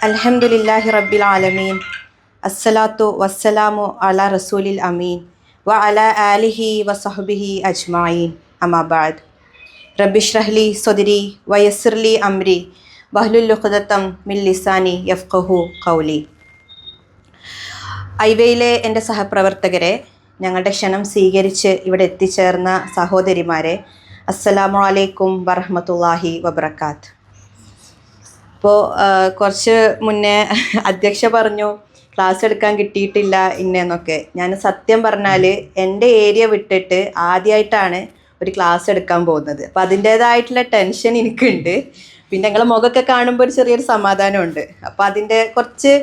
അൽഹംദുലില്ലാഹി റബ്ബിൽ ആലമീൻ. അസ്സലാത്തു വസ്സലാമു അലാ റസൂലിൽ അമീൻ വ അലാ ആലിഹി വസഹ്ബിഹി അജ്മഈൻ. അമ്മാ ബഅദ്. റബ്ബിശ്റഹ് സ്വദ്രി വയസ്സിർലി അംരി വഹ്ലുൽ ഉഖ്ദതം മിൻ ലിസാനി യഫ്ഖഹു ഖൗലി. ഐവയിലെ എൻ്റെ സഹപ്രവർത്തകരെ, ഞങ്ങളുടെ ക്ഷണം സ്വീകരിച്ച് ഇവിടെ എത്തിച്ചേർന്ന സഹോദരിമാരെ, അസ്സലാമു അലൈക്കും വറഹ്മത്തുള്ളാഹി വബറകാത്ത്. ഇപ്പോൾ കുറച്ച് മുന്നേ അധ്യക്ഷ പറഞ്ഞു ക്ലാസ് എടുക്കാൻ കിട്ടിയിട്ടില്ല ഇന്നേന്നൊക്കെ. ഞാൻ സത്യം പറഞ്ഞാൽ എൻ്റെ ഏരിയ വിട്ടിട്ട് ആദ്യമായിട്ടാണ് ഒരു ക്ലാസ് എടുക്കാൻ പോകുന്നത്. അപ്പോൾ അതിൻ്റേതായിട്ടുള്ള ടെൻഷൻ എനിക്കുണ്ട്. പിന്നെ ഞങ്ങളെ മുഖമൊക്കെ കാണുമ്പോൾ ഒരു ചെറിയൊരു സമാധാനമുണ്ട്. അപ്പോൾ അതിൻ്റെ കുറച്ച്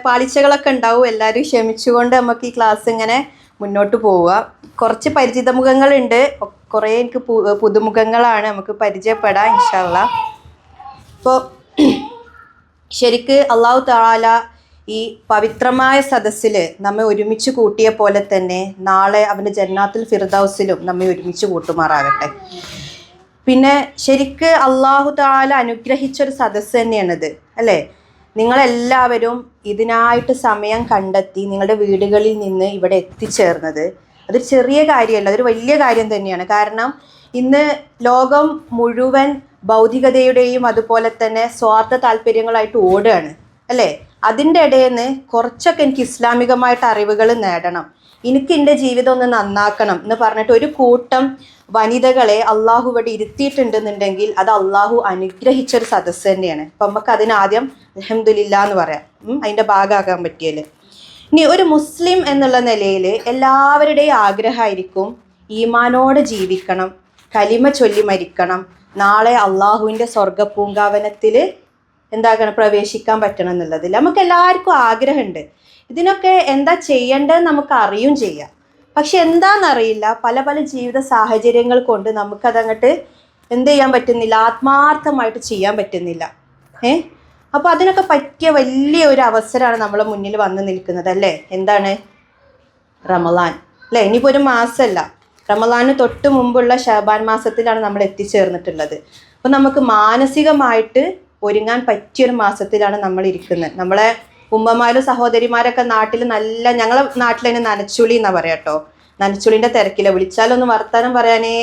പാളിച്ചകളൊക്കെ ഉണ്ടാവും. എല്ലാവരും ക്ഷമിച്ചുകൊണ്ട് നമുക്ക് ഈ ക്ലാസ് ഇങ്ങനെ മുന്നോട്ട് പോവുക. കുറച്ച് പരിചിത മുഖങ്ങളുണ്ട്, കുറേ എനിക്ക് പുതുമുഖങ്ങളാണ്. നമുക്ക് പരിചയപ്പെടാം ഇൻഷാ അല്ലാഹ്. ഇപ്പോൾ ശരിക്ക് അള്ളാഹു തആല ഈ പവിത്രമായ സദസ്സിൽ നമ്മെ ഒരുമിച്ച് കൂട്ടിയ പോലെ തന്നെ നാളെ അവൻ്റെ ജന്നാത്തുൽ ഫിർദൗസിലും നമ്മെ ഒരുമിച്ച് കൂട്ടുമാറാകട്ടെ. പിന്നെ ശരിക്ക് അള്ളാഹു തആല അനുഗ്രഹിച്ചൊരു സദസ്സ് തന്നെയാണിത്, അല്ലേ? നിങ്ങളെല്ലാവരും ഇതിനായിട്ട് സമയം കണ്ടെത്തി നിങ്ങളുടെ വീടുകളിൽ നിന്ന് ഇവിടെ എത്തിച്ചേർന്നത് അതൊരു ചെറിയ കാര്യമല്ല, അതൊരു വലിയ കാര്യം തന്നെയാണ്. കാരണം ഇന്ന് ലോകം മുഴുവൻ ഭൗതികതയുടെയും അതുപോലെ തന്നെ സ്വാർത്ഥ താല്പര്യങ്ങളായിട്ട് ഓടുകയാണ്, അല്ലേ? അതിൻ്റെ ഇടയിൽ നിന്ന് കുറച്ചൊക്കെ എനിക്ക് ഇസ്ലാമികമായിട്ട് അറിവുകൾ നേടണം, എനിക്ക് എൻ്റെ ജീവിതം ഒന്ന് നന്നാക്കണം എന്ന് പറഞ്ഞിട്ട് ഒരു കൂട്ടം വനിതകളെ അള്ളാഹു ഇവിടെ ഇരുത്തിയിട്ടുണ്ടെന്നുണ്ടെങ്കിൽ അത് അള്ളാഹു അനുഗ്രഹിച്ചൊരു സദസ്സ് തന്നെയാണ്. അപ്പം നമുക്ക് അതിനാദ്യം അൽഹംദുലില്ലാ എന്ന് പറയാം, അതിൻ്റെ ഭാഗമാകാൻ പറ്റിയല്ലേ. ഇനി ഒരു മുസ്ലിം എന്നുള്ള നിലയിൽ എല്ലാവരുടെയും ആഗ്രഹമായിരിക്കും ഈമാനോടെ ജീവിക്കണം, കലിമ ചൊല്ലി മരിക്കണം, നാളെ അള്ളാഹുവിൻ്റെ സ്വർഗ്ഗപൂങ്കാവനത്തിൽ എന്താകണം, പ്രവേശിക്കാൻ പറ്റണം എന്നുള്ളതിൽ നമുക്ക് എല്ലാവർക്കും ആഗ്രഹമുണ്ട്. ഇതിനൊക്കെ എന്താ ചെയ്യേണ്ടതെന്ന് നമുക്ക് അറിയും ചെയ്യാം. പക്ഷെ എന്താണെന്നറിയില്ല, പല പല ജീവിത സാഹചര്യങ്ങൾ കൊണ്ട് നമുക്കതങ്ങോട്ട് എന്ത് ചെയ്യാൻ പറ്റുന്നില്ല, ആത്മാർത്ഥമായിട്ട് ചെയ്യാൻ പറ്റുന്നില്ല. അപ്പോൾ അതിനൊക്കെ പറ്റിയ വലിയ ഒരു അവസരമാണ് നമ്മളെ മുന്നിൽ വന്ന് നിൽക്കുന്നത്, അല്ലേ? എന്താണ്? റമളാൻ, അല്ലേ? ഇനിയിപ്പോൾ ഒരു മാസമല്ല, റമളാന് തൊട്ട് മുമ്പുള്ള ശഅബാൻ മാസത്തിലാണ് നമ്മൾ എത്തിച്ചേർന്നിട്ടുള്ളത്. അപ്പോൾ നമുക്ക് മാനസികമായിട്ട് ഒരുങ്ങാൻ പറ്റിയൊരു മാസത്തിലാണ് നമ്മൾ ഇരിക്കുന്നത്. നമ്മളെ ഉമ്മമാരും സഹോദരിമാരൊക്കെ നാട്ടിൽ നല്ല, ഞങ്ങളെ നാട്ടിൽ തന്നെ നനച്ചുളി എന്നാണ് പറയാം കേട്ടോ. നനച്ചുളിൻ്റെ തിരക്കില്ല, വിളിച്ചാലൊന്നും വർത്താനം പറയാനേ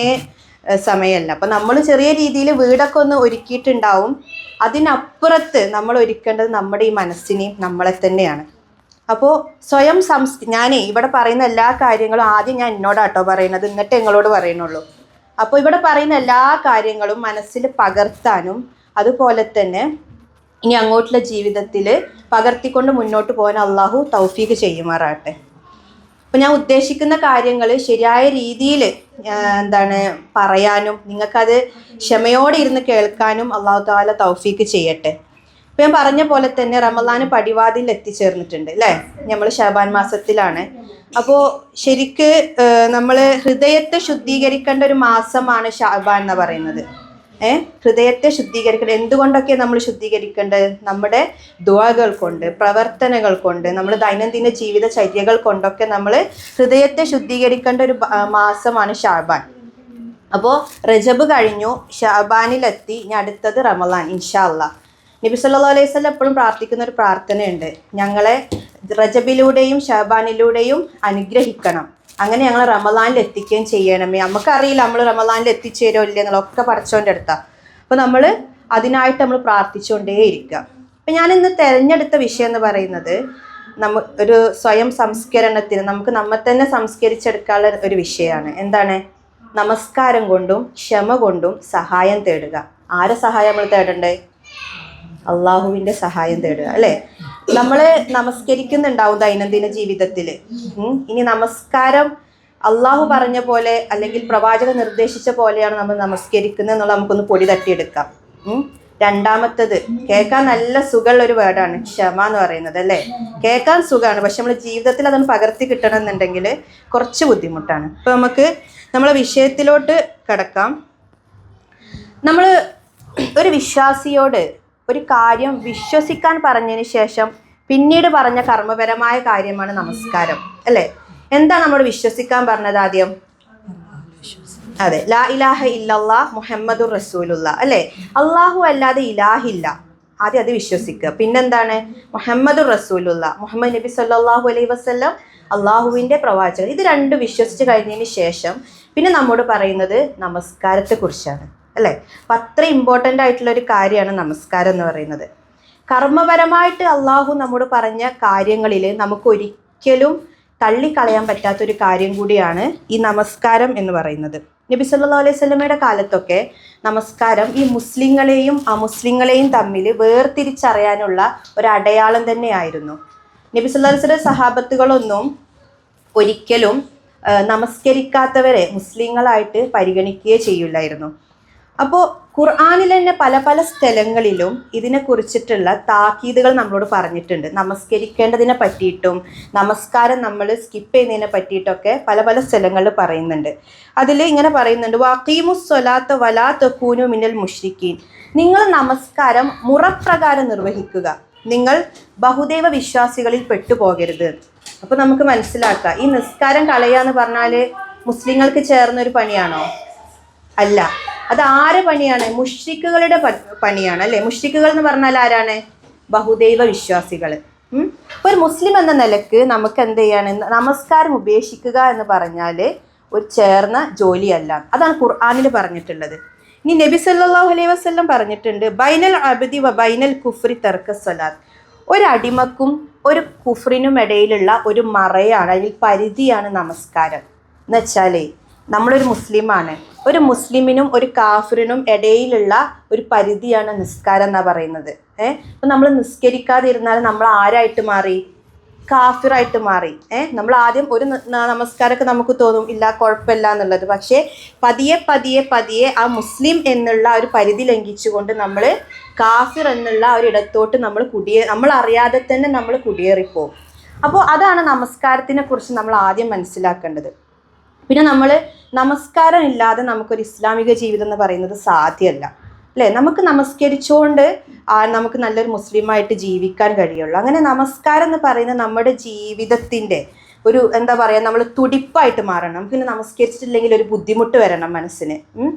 സമയമല്ല. അപ്പം നമ്മൾ ചെറിയ രീതിയിൽ വീടൊക്കെ ഒന്ന് ഒരുക്കിയിട്ടുണ്ടാവും. അതിനപ്പുറത്ത് നമ്മൾ ഒരുക്കേണ്ടത് നമ്മുടെ ഈ മനസ്സിനെയും നമ്മളെ തന്നെയാണ്. അപ്പോൾ സ്വയം ഞാനേ ഇവിടെ പറയുന്ന എല്ലാ കാര്യങ്ങളും ആദ്യം ഞാൻ എന്നോടാട്ടോ പറയുന്നത്, എന്നിട്ട് നിങ്ങളോട് പറയുന്നുള്ളൂ. അപ്പോൾ ഇവിടെ പറയുന്ന എല്ലാ കാര്യങ്ങളും മനസ്സിൽ പകർത്താനും അതുപോലെ തന്നെ ഇനി അങ്ങോട്ടുള്ള ജീവിതത്തിൽ പകർത്തിക്കൊണ്ട് മുന്നോട്ട് പോകാൻ അള്ളാഹു തൗഫീഖ് ചെയ്യുമാറാകട്ടെ. അപ്പോൾ ഞാൻ ഉദ്ദേശിക്കുന്ന കാര്യങ്ങൾ ശരിയായ രീതിയിൽ പറയാനും നിങ്ങൾക്കത് ക്ഷമയോടെ ഇരുന്ന് കേൾക്കാനും അള്ളാഹു തആല തൗഫീഖ് ചെയ്യട്ടെ. അപ്പോൾ ഞാൻ പറഞ്ഞ പോലെ തന്നെ റമളാന് പടിവാതിൽ എത്തിച്ചേർന്നിട്ടുണ്ട്, അല്ലേ? നമ്മൾ ശഅബാൻ മാസത്തിലാണ്. അപ്പോൾ ശരിക്ക് നമ്മൾ ഹൃദയത്തെ ശുദ്ധീകരിക്കേണ്ട ഒരു മാസമാണ് ശഅബാൻ എന്ന് പറയുന്നത്. ഹൃദയത്തെ ശുദ്ധീകരിക്കേണ്ടത് എന്തുകൊണ്ടൊക്കെ നമ്മൾ ശുദ്ധീകരിക്കേണ്ടത്? നമ്മുടെ ദുആകൾ കൊണ്ട്, പ്രവർത്തനങ്ങൾ കൊണ്ട്, നമ്മൾ ദൈനംദിന ജീവിതചര്യകൾ കൊണ്ടൊക്കെ നമ്മൾ ഹൃദയത്തെ ശുദ്ധീകരിക്കേണ്ട ഒരു മാസമാണ് ശഅബാൻ. അപ്പോൾ റജബ് കഴിഞ്ഞു, ശഅബാനിലെത്തി, ഇനി അടുത്തത് റമളാൻ ഇൻഷാ അല്ലാഹ്. നബി സല്ലല്ലാഹു അലൈഹി വസല്ലം എപ്പോഴും പ്രാർത്ഥിക്കുന്ന ഒരു പ്രാർത്ഥനയുണ്ട്, ഞങ്ങളെ റജബിലൂടെയും ശഅബാനിലൂടെയും അനുഗ്രഹിക്കണം, അങ്ങനെ ഞങ്ങൾ റമളാനിൽ എത്തിക്കുകയും ചെയ്യണമേ. നമുക്കറിയില്ല നമ്മൾ റമളാനിൽ എത്തിച്ചേരോ ഇല്ല എന്നുള്ളതൊക്കെ പടച്ചോൻ്റെ അടുത്താണ്. അപ്പോൾ നമ്മൾ അതിനായിട്ട് നമ്മൾ പ്രാർത്ഥിച്ചുകൊണ്ടേയിരിക്കുക. അപ്പം ഞാനിന്ന് തിരഞ്ഞെടുത്ത വിഷയം എന്ന് പറയുന്നത് ഒരു സ്വയം സംസ്കരണത്തിന് നമുക്ക് നമ്മെ തന്നെ സംസ്കരിച്ചെടുക്കാനുള്ള ഒരു വിഷയമാണ്. എന്താണ്? നമസ്കാരം കൊണ്ടും ക്ഷമ കൊണ്ടും സഹായം തേടുക. ആരെ സഹായം നമ്മൾ തേടണ്ടേ? അള്ളാഹുവിൻ്റെ സഹായം തേടുക, അല്ലേ? നമ്മൾ നമസ്കരിക്കുന്നുണ്ടാവും ദൈനംദിന ജീവിതത്തിൽ. ഇനി നമസ്കാരം അള്ളാഹു പറഞ്ഞ പോലെ അല്ലെങ്കിൽ പ്രവാചകൻ നിർദ്ദേശിച്ച പോലെയാണ് നമ്മൾ നമസ്കരിക്കുന്നത് എന്നുള്ളത് നമുക്കൊന്ന് പൊടി തട്ടിയെടുക്കാം. രണ്ടാമത്തത്, കേൾക്കാൻ നല്ല സുഖമുള്ള ഒരു വേർഡാണ് ക്ഷമ എന്ന് പറയുന്നത്, അല്ലേ? കേൾക്കാൻ സുഖമാണ്, പക്ഷെ നമ്മൾ ജീവിതത്തിൽ അതൊന്ന് പകർത്തി കിട്ടണം എന്നുണ്ടെങ്കിൽ കുറച്ച് ബുദ്ധിമുട്ടാണ്. അപ്പോൾ നമുക്ക് നമ്മളെ വിഷയത്തിലോട്ട് കിടക്കാം. നമ്മൾ ഒരു വിശ്വാസിയോട് ഒരു കാര്യം വിശ്വസിക്കാൻ പറഞ്ഞതിന് ശേഷം പിന്നീട് പറഞ്ഞ കർമ്മപരമായ കാര്യമാണ് നമസ്കാരം, അല്ലേ? എന്താ നമ്മൾ വിശ്വസിക്കാൻ പറഞ്ഞത്? ആദ്യം അതെ, ലാ ഇലാഹ ഇല്ലല്ലാ മുഹമ്മദുർ റസൂലുള്ള അല്ലേ, അള്ളാഹു അല്ലാതെ ഇലാഹില്ല, ആദ്യം അത് വിശ്വസിക്കുക. പിന്നെന്താണ്, മുഹമ്മദുർ റസൂലുള്ള, മുഹമ്മദ് നബി സല്ലല്ലാഹു അലൈഹി വസല്ലം അള്ളാഹുവിൻ്റെ പ്രവാചകൻ. ഇത് രണ്ടും വിശ്വസിച്ച് കഴിഞ്ഞതിന് ശേഷം പിന്നെ നമ്മോട് പറയുന്നത് നമസ്കാരത്തെക്കുറിച്ചാണ് അല്ലേ. അപ്പം അത്ര ഇമ്പോർട്ടൻ്റ് ആയിട്ടുള്ള ഒരു കാര്യമാണ് നമസ്കാരം എന്ന് പറയുന്നത്. കർമ്മപരമായിട്ട് അള്ളാഹു നമ്മോട് പറഞ്ഞ കാര്യങ്ങളിൽ നമുക്ക് ഒരിക്കലും തള്ളിക്കളയാൻ പറ്റാത്തൊരു കാര്യം കൂടിയാണ് ഈ നമസ്കാരം എന്ന് പറയുന്നത്. നബി സല്ലല്ലാഹു അലൈഹി വസല്ലമയുടെ കാലത്തൊക്കെ നമസ്കാരം ഈ മുസ്ലിങ്ങളെയും അമുസ്ലിങ്ങളെയും തമ്മിൽ വേർതിരിച്ചറിയാനുള്ള ഒരു അടയാളം തന്നെയായിരുന്നു. നബി സല്ലല്ലാഹു അലൈഹി വസല്ലം സഹാബത്തുകളൊന്നും ഒരിക്കലും നമസ്കരിക്കാത്തവരെ മുസ്ലിങ്ങളായിട്ട് പരിഗണിക്കുകയേ ചെയ്യില്ലായിരുന്നു. അപ്പോൾ ഖുർആനിൽ തന്നെ പല പല സ്ഥലങ്ങളിലും ഇതിനെക്കുറിച്ചിട്ടുള്ള താക്കീതുകൾ നമ്മളോട് പറഞ്ഞിട്ടുണ്ട്. നമസ്കരിക്കേണ്ടതിനെ പറ്റിയിട്ടും നമസ്കാരം നമ്മൾ സ്കിപ്പ് ചെയ്യുന്നതിനെ പറ്റിയിട്ടൊക്കെ പല പല സ്ഥലങ്ങളിൽ പറയുന്നുണ്ട്. അതിൽ ഇങ്ങനെ പറയുന്നുണ്ട്, വഖീമുസ് സ്വലാത്ത വലാ തകൂനു മിനൽ മുശ്രിക്കീൻ, നിങ്ങൾ നമസ്കാരം മുറപ്രകാരം നിർവഹിക്കുക, നിങ്ങൾ ബഹുദൈവ വിശ്വാസികളിൽ പെട്ടുപോകരുത്. അപ്പോൾ നമുക്ക് മനസ്സിലാക്കാം, ഈ നിസ്കാരം കളയാന്ന് പറഞ്ഞാൽ മുസ്ലിങ്ങൾക്ക് ചേർന്നൊരു പണിയാണോ? അല്ല, അത് ആരെ പണിയാണ്? മുശ്രിക്കുകളുടെ പണിയാണ് അല്ലേ. മുശ്രിക്കുകൾ എന്ന് പറഞ്ഞാൽ ആരാണ്? ബഹുദൈവ വിശ്വാസികൾ. ഒരു മുസ്ലിം എന്ന നിലക്ക് നമുക്ക് എന്ത് ചെയ്യാണ്? നമസ്കാരം ഉപേക്ഷിക്കുക എന്ന് പറഞ്ഞാൽ ഒരു ചേർന്ന ജോലിയല്ല. അതാണ് ഖുർആനിൽ പറഞ്ഞിട്ടുള്ളത്. ഇനി നബി സല്ലല്ലാഹു അലൈഹി വസല്ലം പറഞ്ഞിട്ടുണ്ട്, ബൈനൽ അബ്ദി വ ബൈനൽ കുഫ്രി തർക്ക സ്വലാത്ത്, ഒരു അടിമക്കും ഒരു കുഫ്രിനും ഇടയിലുള്ള ഒരു മറയാണ്, അതിൽ പരിധിയാണ് നമസ്കാരം. എന്ന് വെച്ചാൽ നമ്മളൊരു മുസ്ലിമാണ്, ഒരു മുസ്ലിമിനും ഒരു കാഫിറിനും ഇടയിലുള്ള ഒരു പരിധിയാണ് നിസ്കാരം എന്നാണ് പറയുന്നത്. അപ്പം നമ്മൾ നിസ്കരിക്കാതിരുന്നാൽ നമ്മൾ ആരായിട്ട് മാറി? കാഫിറായിട്ട് മാറി. നമ്മൾ ആദ്യം ഒരു നമസ്കാരമൊക്കെ നമുക്ക് തോന്നും ഇല്ല കുഴപ്പമില്ല എന്നുള്ളത്. പക്ഷേ പതിയെ പതിയെ പതിയെ ആ മുസ്ലിം എന്നുള്ള ഒരു പരിധി ലംഘിച്ചുകൊണ്ട് നമ്മൾ കാഫിർ എന്നുള്ള ഒരു ഇടത്തോട്ട് നമ്മൾ അറിയാതെ തന്നെ നമ്മൾ കുടിയേറിപ്പോവും. അപ്പോൾ അതാണ് നമസ്കാരത്തിനെ കുറിച്ച് നമ്മൾ ആദ്യം മനസ്സിലാക്കേണ്ടത്. പിന്നെ നമ്മൾ നമസ്കാരം ഇല്ലാതെ നമുക്കൊരു ഇസ്ലാമിക ജീവിതം എന്ന് പറയുന്നത് സാധ്യമല്ല അല്ലേ. നമുക്ക് നമസ്കരിച്ചുകൊണ്ട് നമുക്ക് നല്ലൊരു മുസ്ലിമായിട്ട് ജീവിക്കാൻ കഴിയുള്ളൂ. അങ്ങനെ നമസ്കാരം എന്ന് പറയുന്നത് നമ്മുടെ ജീവിതത്തിൻ്റെ ഒരു എന്താ പറയുക, നമ്മൾ തുടിപ്പായിട്ട് മാറണം. നമുക്കിന്ന് നമസ്കരിച്ചിട്ടില്ലെങ്കിൽ ഒരു ബുദ്ധിമുട്ട് വരണം മനസ്സിന്.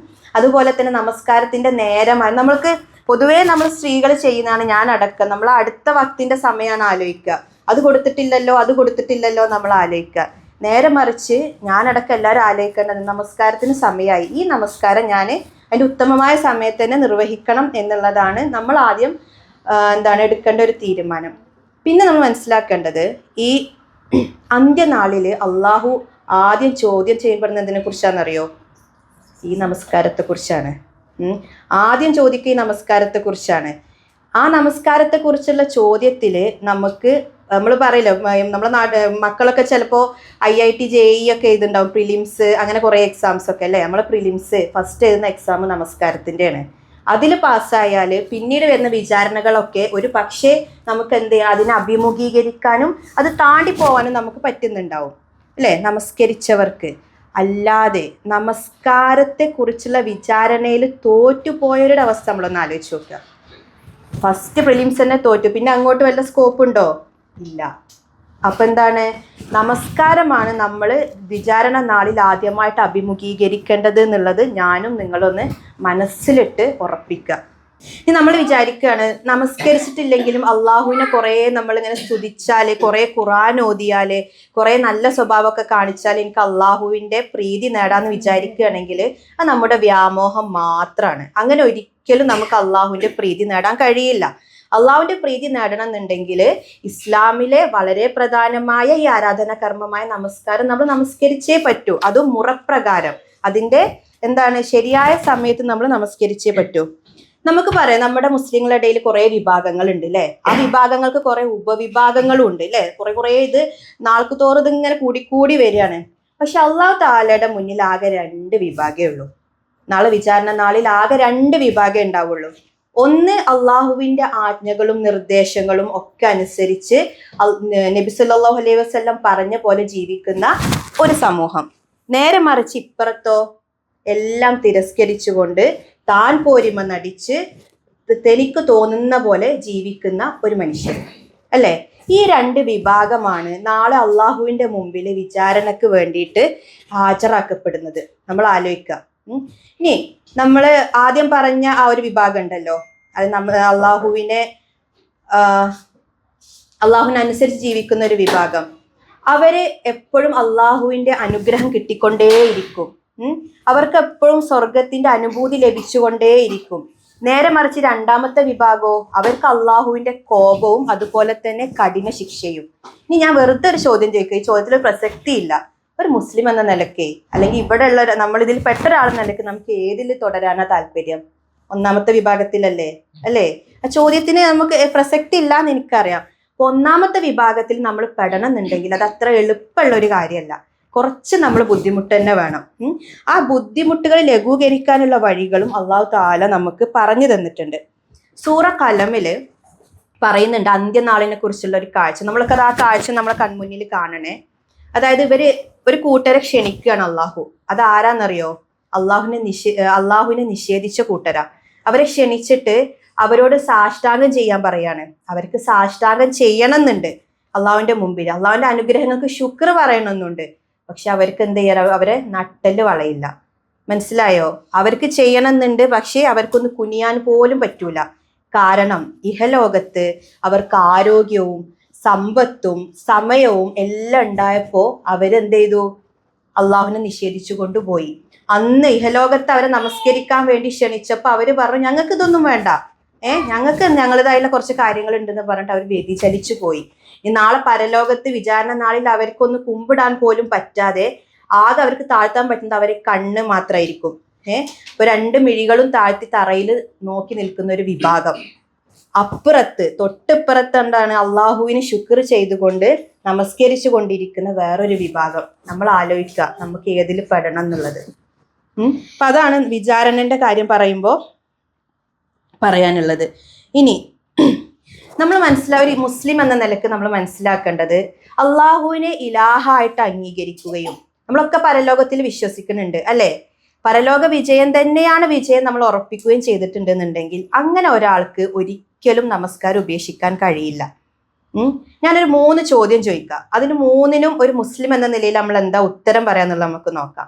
അതുപോലെ തന്നെ നമസ്കാരത്തിൻ്റെ നേരമായി നമ്മൾക്ക് പൊതുവേ നമ്മൾ സ്ത്രീകൾ ചെയ്യുന്നതാണ്, ഞാൻ അടക്കം നമ്മൾ അടുത്ത വക്തിൻ്റെ സമയമാണ് ആലോചിക്കുക. അത് കൊടുത്തിട്ടില്ലല്ലോ നമ്മൾ ആലോചിക്കുക. നേരെ മറിച്ച് ഞാനടക്കം എല്ലാവരും ആലോചിക്കേണ്ടത് നമസ്കാരത്തിന് സമയമായി, ഈ നമസ്കാരം ഞാൻ അതിൻ്റെ ഉത്തമമായ സമയത്ത് തന്നെ നിർവഹിക്കണം എന്നുള്ളതാണ് നമ്മൾ ആദ്യം എടുക്കേണ്ട ഒരു തീരുമാനം. പിന്നെ നമ്മൾ മനസ്സിലാക്കേണ്ടത് ഈ അന്ത്യനാളിൽ അള്ളാഹു ആദ്യം ചോദ്യം ചെയ്യപ്പെടുന്നതിനെ കുറിച്ചാണെന്നറിയോ? ഈ നമസ്കാരത്തെക്കുറിച്ചാണ്. ആദ്യം ചോദിക്കുക ഈ നമസ്കാരത്തെക്കുറിച്ചാണ്. ആ നമസ്കാരത്തെക്കുറിച്ചുള്ള ചോദ്യത്തിൽ നമ്മൾ പറയില്ല, നമ്മളെ മക്കളൊക്കെ ചിലപ്പോൾ IIT JEE ഒക്കെ എഴുതുന്നുണ്ടാവും, പ്രിലിംസ് അങ്ങനെ കുറേ എക്സാംസ് ഒക്കെ അല്ലേ. നമ്മളെ പ്രിലിംസ് ഫസ്റ്റ് എഴുതുന്ന എക്സാം നമസ്കാരത്തിൻ്റെയാണ്. അതിൽ പാസ്സായാൽ പിന്നീട് വരുന്ന വിചാരണകളൊക്കെ ഒരു പക്ഷേ നമുക്ക് അതിനെ അഭിമുഖീകരിക്കാനും അത് താണ്ടി പോകാനും നമുക്ക് പറ്റുന്നുണ്ടാവും അല്ലേ നമസ്കരിച്ചവർക്ക്. അല്ലാതെ നമസ്കാരത്തെക്കുറിച്ചുള്ള വിചാരണയിൽ തോറ്റുപോയവരുടെ അവസ്ഥ നമ്മളൊന്ന് ആലോചിച്ച് നോക്കുക. ഫസ്റ്റ് പ്രിലിംസ് തന്നെ തോറ്റു, പിന്നെ അങ്ങോട്ട് വല്ല സ്കോപ്പ് ഉണ്ടോ? ഇല്ല. അപ്പം എന്താണ്? നമസ്കാരമാണ് നമ്മൾ വിചാരണ നാളിൽ ആദ്യമായിട്ട് അഭിമുഖീകരിക്കേണ്ടത് എന്നുള്ളത് ഞാനും നിങ്ങളൊന്ന് മനസ്സിലിട്ട് ഉറപ്പിക്കുക. ഇനി നമ്മൾ വിചാരിക്കുകയാണ് നമസ്കരിച്ചിട്ടില്ലെങ്കിലും അള്ളാഹുവിനെ കുറേ നമ്മളിങ്ങനെ സ്തുതിച്ചാൽ, കുറേ ഖുർആൻ ഓതിയാൽ, കുറേ നല്ല സ്വഭാവമൊക്കെ കാണിച്ചാൽ എനിക്ക് അള്ളാഹുവിൻ്റെ പ്രീതി നേടാമെന്ന് വിചാരിക്കുകയാണെങ്കിൽ അത് നമ്മുടെ വ്യാമോഹം മാത്രമാണ്. അങ്ങനെ ഒരിക്കലും നമുക്ക് അള്ളാഹുവിൻ്റെ പ്രീതി നേടാൻ കഴിയില്ല. അള്ളാഹുവിൻ്റെ പ്രീതി നേടണം എന്നുണ്ടെങ്കിൽ ഇസ്ലാമിലെ വളരെ പ്രധാനമായ ഈ ആരാധനാ കർമ്മമായ നമസ്കാരം നമ്മൾ നമസ്കരിച്ചേ പറ്റൂ. അതും മുറപ്രകാരം അതിൻ്റെ ശരിയായ സമയത്ത് നമ്മൾ നമസ്കരിച്ചേ പറ്റൂ. നമുക്ക് പറയാം നമ്മുടെ മുസ്ലിങ്ങളുടെ ഇടയിൽ കുറേ വിഭാഗങ്ങളുണ്ട് അല്ലേ. ആ വിഭാഗങ്ങൾക്ക് കുറേ ഉപവിഭാഗങ്ങളും ഉണ്ട് അല്ലേ. കുറേ ഇത് നാൾക്ക് തോറും ഇതിങ്ങനെ കൂടിക്കൂടി വരികയാണ്. പക്ഷെ അള്ളാഹു തആലയുടെ മുന്നിൽ ആകെ 2 വിഭാഗമേ ഉള്ളൂ. നാളെ വിചാരണ നാളിൽ ആകെ 2 വിഭാഗമേ ഉണ്ടാവുള്ളൂ. ഒന്ന് അള്ളാഹുവിൻ്റെ ആജ്ഞകളും നിർദ്ദേശങ്ങളും ഒക്കെ അനുസരിച്ച് നബി സല്ലല്ലാഹു അലൈഹി വസല്ലം പറഞ്ഞ പോലെ ജീവിക്കുന്ന ഒരു സമൂഹം. നേരെ മറിച്ച് ഇപ്പുറത്തോ എല്ലാം തിരസ്കരിച്ചുകൊണ്ട് താൻ പോരിമ നടിച്ച് തനിക്ക് തോന്നുന്ന പോലെ ജീവിക്കുന്ന ഒരു മനുഷ്യൻ അല്ലേ. ഈ 2 വിഭാഗമാണ് നാളെ അള്ളാഹുവിൻ്റെ മുമ്പിൽ വിചാരണക്ക് വേണ്ടിയിട്ട് ഹാജരാക്കപ്പെടുന്നത്. നമ്മൾ ആലോചിക്കുക. ഇനി നമ്മൾ ആദ്യം പറഞ്ഞ ആ ഒരു വിഭാഗം ഉണ്ടല്ലോ, അത് നമ്മൾ അള്ളാഹുവിനനുസരിച്ച് ജീവിക്കുന്ന ഒരു വിഭാഗം, അവര് എപ്പോഴും അള്ളാഹുവിന്റെ അനുഗ്രഹം കിട്ടിക്കൊണ്ടേയിരിക്കും. അവർക്ക് എപ്പോഴും സ്വർഗത്തിന്റെ അനുഭൂതി ലഭിച്ചുകൊണ്ടേയിരിക്കും. നേരെ മറിച്ച് രണ്ടാമത്തെ വിഭാഗമോ, അവർക്ക് അള്ളാഹുവിന്റെ കോപവും അതുപോലെ തന്നെ കഠിന ശിക്ഷയും. ഇനി ഞാൻ വെറുതെ ഒരു ചോദ്യം ചോദിക്കുക, ഈ ചോദ്യത്തിൽ പ്രസക്തി ഇല്ല. ഒരു മുസ്ലിം എന്ന നിലയ്ക്ക്, അല്ലെങ്കിൽ ഇവിടെ ഉള്ള നമ്മളിതിൽ പെട്ട ഒരാളെന്ന നിലയ്ക്ക് നമുക്ക് ഏതിൽ തുടരാനാ താല്പര്യം? ഒന്നാമത്തെ വിഭാഗത്തിലല്ലേ, അല്ലേ? ആ ചോദ്യത്തിന് നമുക്ക് പ്രസക്തി ഇല്ല എന്ന് എനിക്കറിയാം. ഒന്നാമത്തെ വിഭാഗത്തിൽ നമ്മൾ പെടണം എന്നുണ്ടെങ്കിൽ അത് അത്ര എളുപ്പമുള്ള ഒരു കാര്യമല്ല. കുറച്ച് നമ്മൾ ബുദ്ധിമുട്ട് തന്നെ വേണം. ആ ബുദ്ധിമുട്ടുകൾ ലഘൂകരിക്കാനുള്ള വഴികളും അള്ളാഹു താല നമുക്ക് പറഞ്ഞു തന്നിട്ടുണ്ട്. സൂറ കലമില് പറയുന്നുണ്ട് അന്ത്യനാളിനെ കുറിച്ചുള്ള ഒരു കാഴ്ച. നമ്മൾക്കത് ആ കാഴ്ച നമ്മളെ കൺമുന്നിൽ കാണണേ. അതായത് ഇവര് ഒരു കൂട്ടരെ ക്ഷണിക്കുകയാണ് അള്ളാഹു. അത് ആരാന്നറിയോ? അള്ളാഹുവിനെ നിഷേധിച്ച കൂട്ടരാ. അവരെ ക്ഷണിച്ചിട്ട് അവരോട് സാഷ്ടാംഗം ചെയ്യാൻ പറയാണ്. അവർക്ക് സാഷ്ടാംഗം ചെയ്യണം എന്നുണ്ട് അള്ളാഹുവിന്റെ മുമ്പിൽ, അള്ളാഹുവിന്റെ അനുഗ്രഹങ്ങൾക്ക് ശുക്ർ പറയണമെന്നുണ്ട്. പക്ഷെ അവർക്ക് എന്ത് ചെയ്യാൻ, അവരെ നട്ടല് വളയില്ല. മനസ്സിലായോ? അവർക്ക് ചെയ്യണം എന്നുണ്ട്, പക്ഷേ അവർക്കൊന്ന് കുനിയാൻ പോലും പറ്റൂല. കാരണം ഇഹലോകത്ത് അവർക്ക് ആരോഗ്യവും സമ്പത്തും സമയവും എല്ലാം ഉണ്ടായപ്പോ അവരെന്ത് ചെയ്തു? അള്ളാഹുവിനെ നിഷേധിച്ചു കൊണ്ടുപോയി. അന്ന് ഇഹലോകത്ത് അവരെ നമസ്കരിക്കാൻ വേണ്ടി ക്ഷണിച്ചപ്പോ അവര് പറഞ്ഞു ഞങ്ങൾക്ക് ഇതൊന്നും വേണ്ട, ഞങ്ങൾക്ക് ഞങ്ങളുടേതായുള്ള കുറച്ച് കാര്യങ്ങൾ ഉണ്ടെന്ന് പറഞ്ഞിട്ട് അവർ വ്യതിചലിച്ചു പോയി. ഈ നാളെ പരലോകത്ത് വിചാരണ നാളിൽ അവർക്കൊന്ന് കുമ്പിടാൻ പോലും പറ്റാതെ ആകെ അവർക്ക് താഴ്ത്താൻ പറ്റുന്നത് അവരെ കണ്ണ് മാത്രമായിരിക്കും. ഇപ്പൊ 2 മിഴികളും താഴ്ത്തി തറയിൽ നോക്കി നിൽക്കുന്ന ഒരു വിഭാഗം. തൊട്ടിപ്പുറത്ത് എന്താണ്? അള്ളാഹുവിന് ശുക്ർ ചെയ്തുകൊണ്ട് നമസ്കരിച്ചു കൊണ്ടിരിക്കുന്ന വേറൊരു വിഭാഗം. നമ്മൾ ആലോചിക്കുക നമുക്ക് ഏതിൽ പെടണം എന്നുള്ളത്. അപ്പൊ അതാണ് വിചാരണന്റെ കാര്യം പറയുമ്പോൾ പറയാനുള്ളത്. ഇനി നമ്മൾ ഒരു മുസ്ലിം എന്ന നിലക്ക് നമ്മൾ മനസ്സിലാക്കേണ്ടത് അള്ളാഹുവിനെ ഇലാഹായിട്ട് അംഗീകരിക്കുകയും, നമ്മളൊക്കെ പരലോകത്തിൽ വിശ്വസിക്കുന്നുണ്ട് അല്ലെ? പരലോക വിജയം തന്നെയാണ് വിജയം നമ്മൾ ഉറപ്പിക്കുകയും ചെയ്തിട്ടുണ്ടെന്നുണ്ടെങ്കിൽ അങ്ങനെ ഒരാൾക്ക് ഒരിക്കലും നമസ്കാരം ഉപേക്ഷിക്കാൻ കഴിയില്ല. ഞാനൊരു 3 ചോദ്യം ചോദിക്കാം. അതിന് 3നും ഒരു മുസ്ലിം എന്ന നിലയിൽ നമ്മൾ എന്താ ഉത്തരം പറയാന്നുള്ളത് നമുക്ക് നോക്കാം.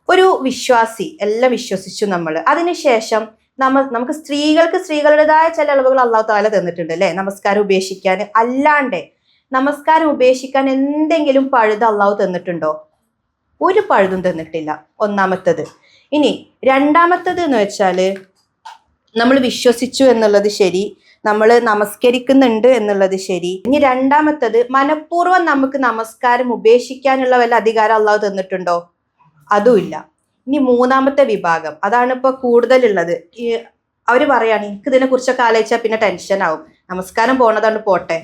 ഒരു വിശ്വാസി എല്ലാം വിശ്വസിച്ചു നമ്മൾ, അതിനുശേഷം നമുക്ക് സ്ത്രീകൾക്ക് സ്ത്രീകളുടേതായ ചില ഇളവുകൾ അള്ളാഹു താല തന്നിട്ടുണ്ട് അല്ലെ? നമസ്കാരം ഉപേക്ഷിക്കാൻ. അല്ലാണ്ട് നമസ്കാരം ഉപേക്ഷിക്കാൻ എന്തെങ്കിലും പഴുത് അള്ളാഹു തന്നിട്ടുണ്ടോ? ഒരു പഴുതും തന്നിട്ടില്ല. ഒന്നാമത്തത്. ഇനി രണ്ടാമത്തത് എന്ന് വെച്ചാല് നമ്മൾ വിശ്വസിച്ചു എന്നുള്ളത് ശരി, നമ്മൾ നമസ്കരിക്കുന്നുണ്ട് എന്നുള്ളത് ശരി. ഇനി രണ്ടാമത്തത്, മനഃപൂർവ്വം നമുക്ക് നമസ്കാരം ഉപേക്ഷിക്കാനുള്ള വല്ല അധികാരം അള്ളാഹു തന്നിട്ടുണ്ടോ? അതുമില്ല. ഇനി മൂന്നാമത്തെ വിഭാഗം, അതാണ് ഇപ്പൊ കൂടുതലുള്ളത്. അവര് പറയാണ് എനിക്ക് ഇതിനെ കുറിച്ചൊക്കെ ആലോചിച്ചാൽ പിന്നെ ടെൻഷൻ ആവും. നമസ്കാരം പോണതാണ് പോട്ടെ,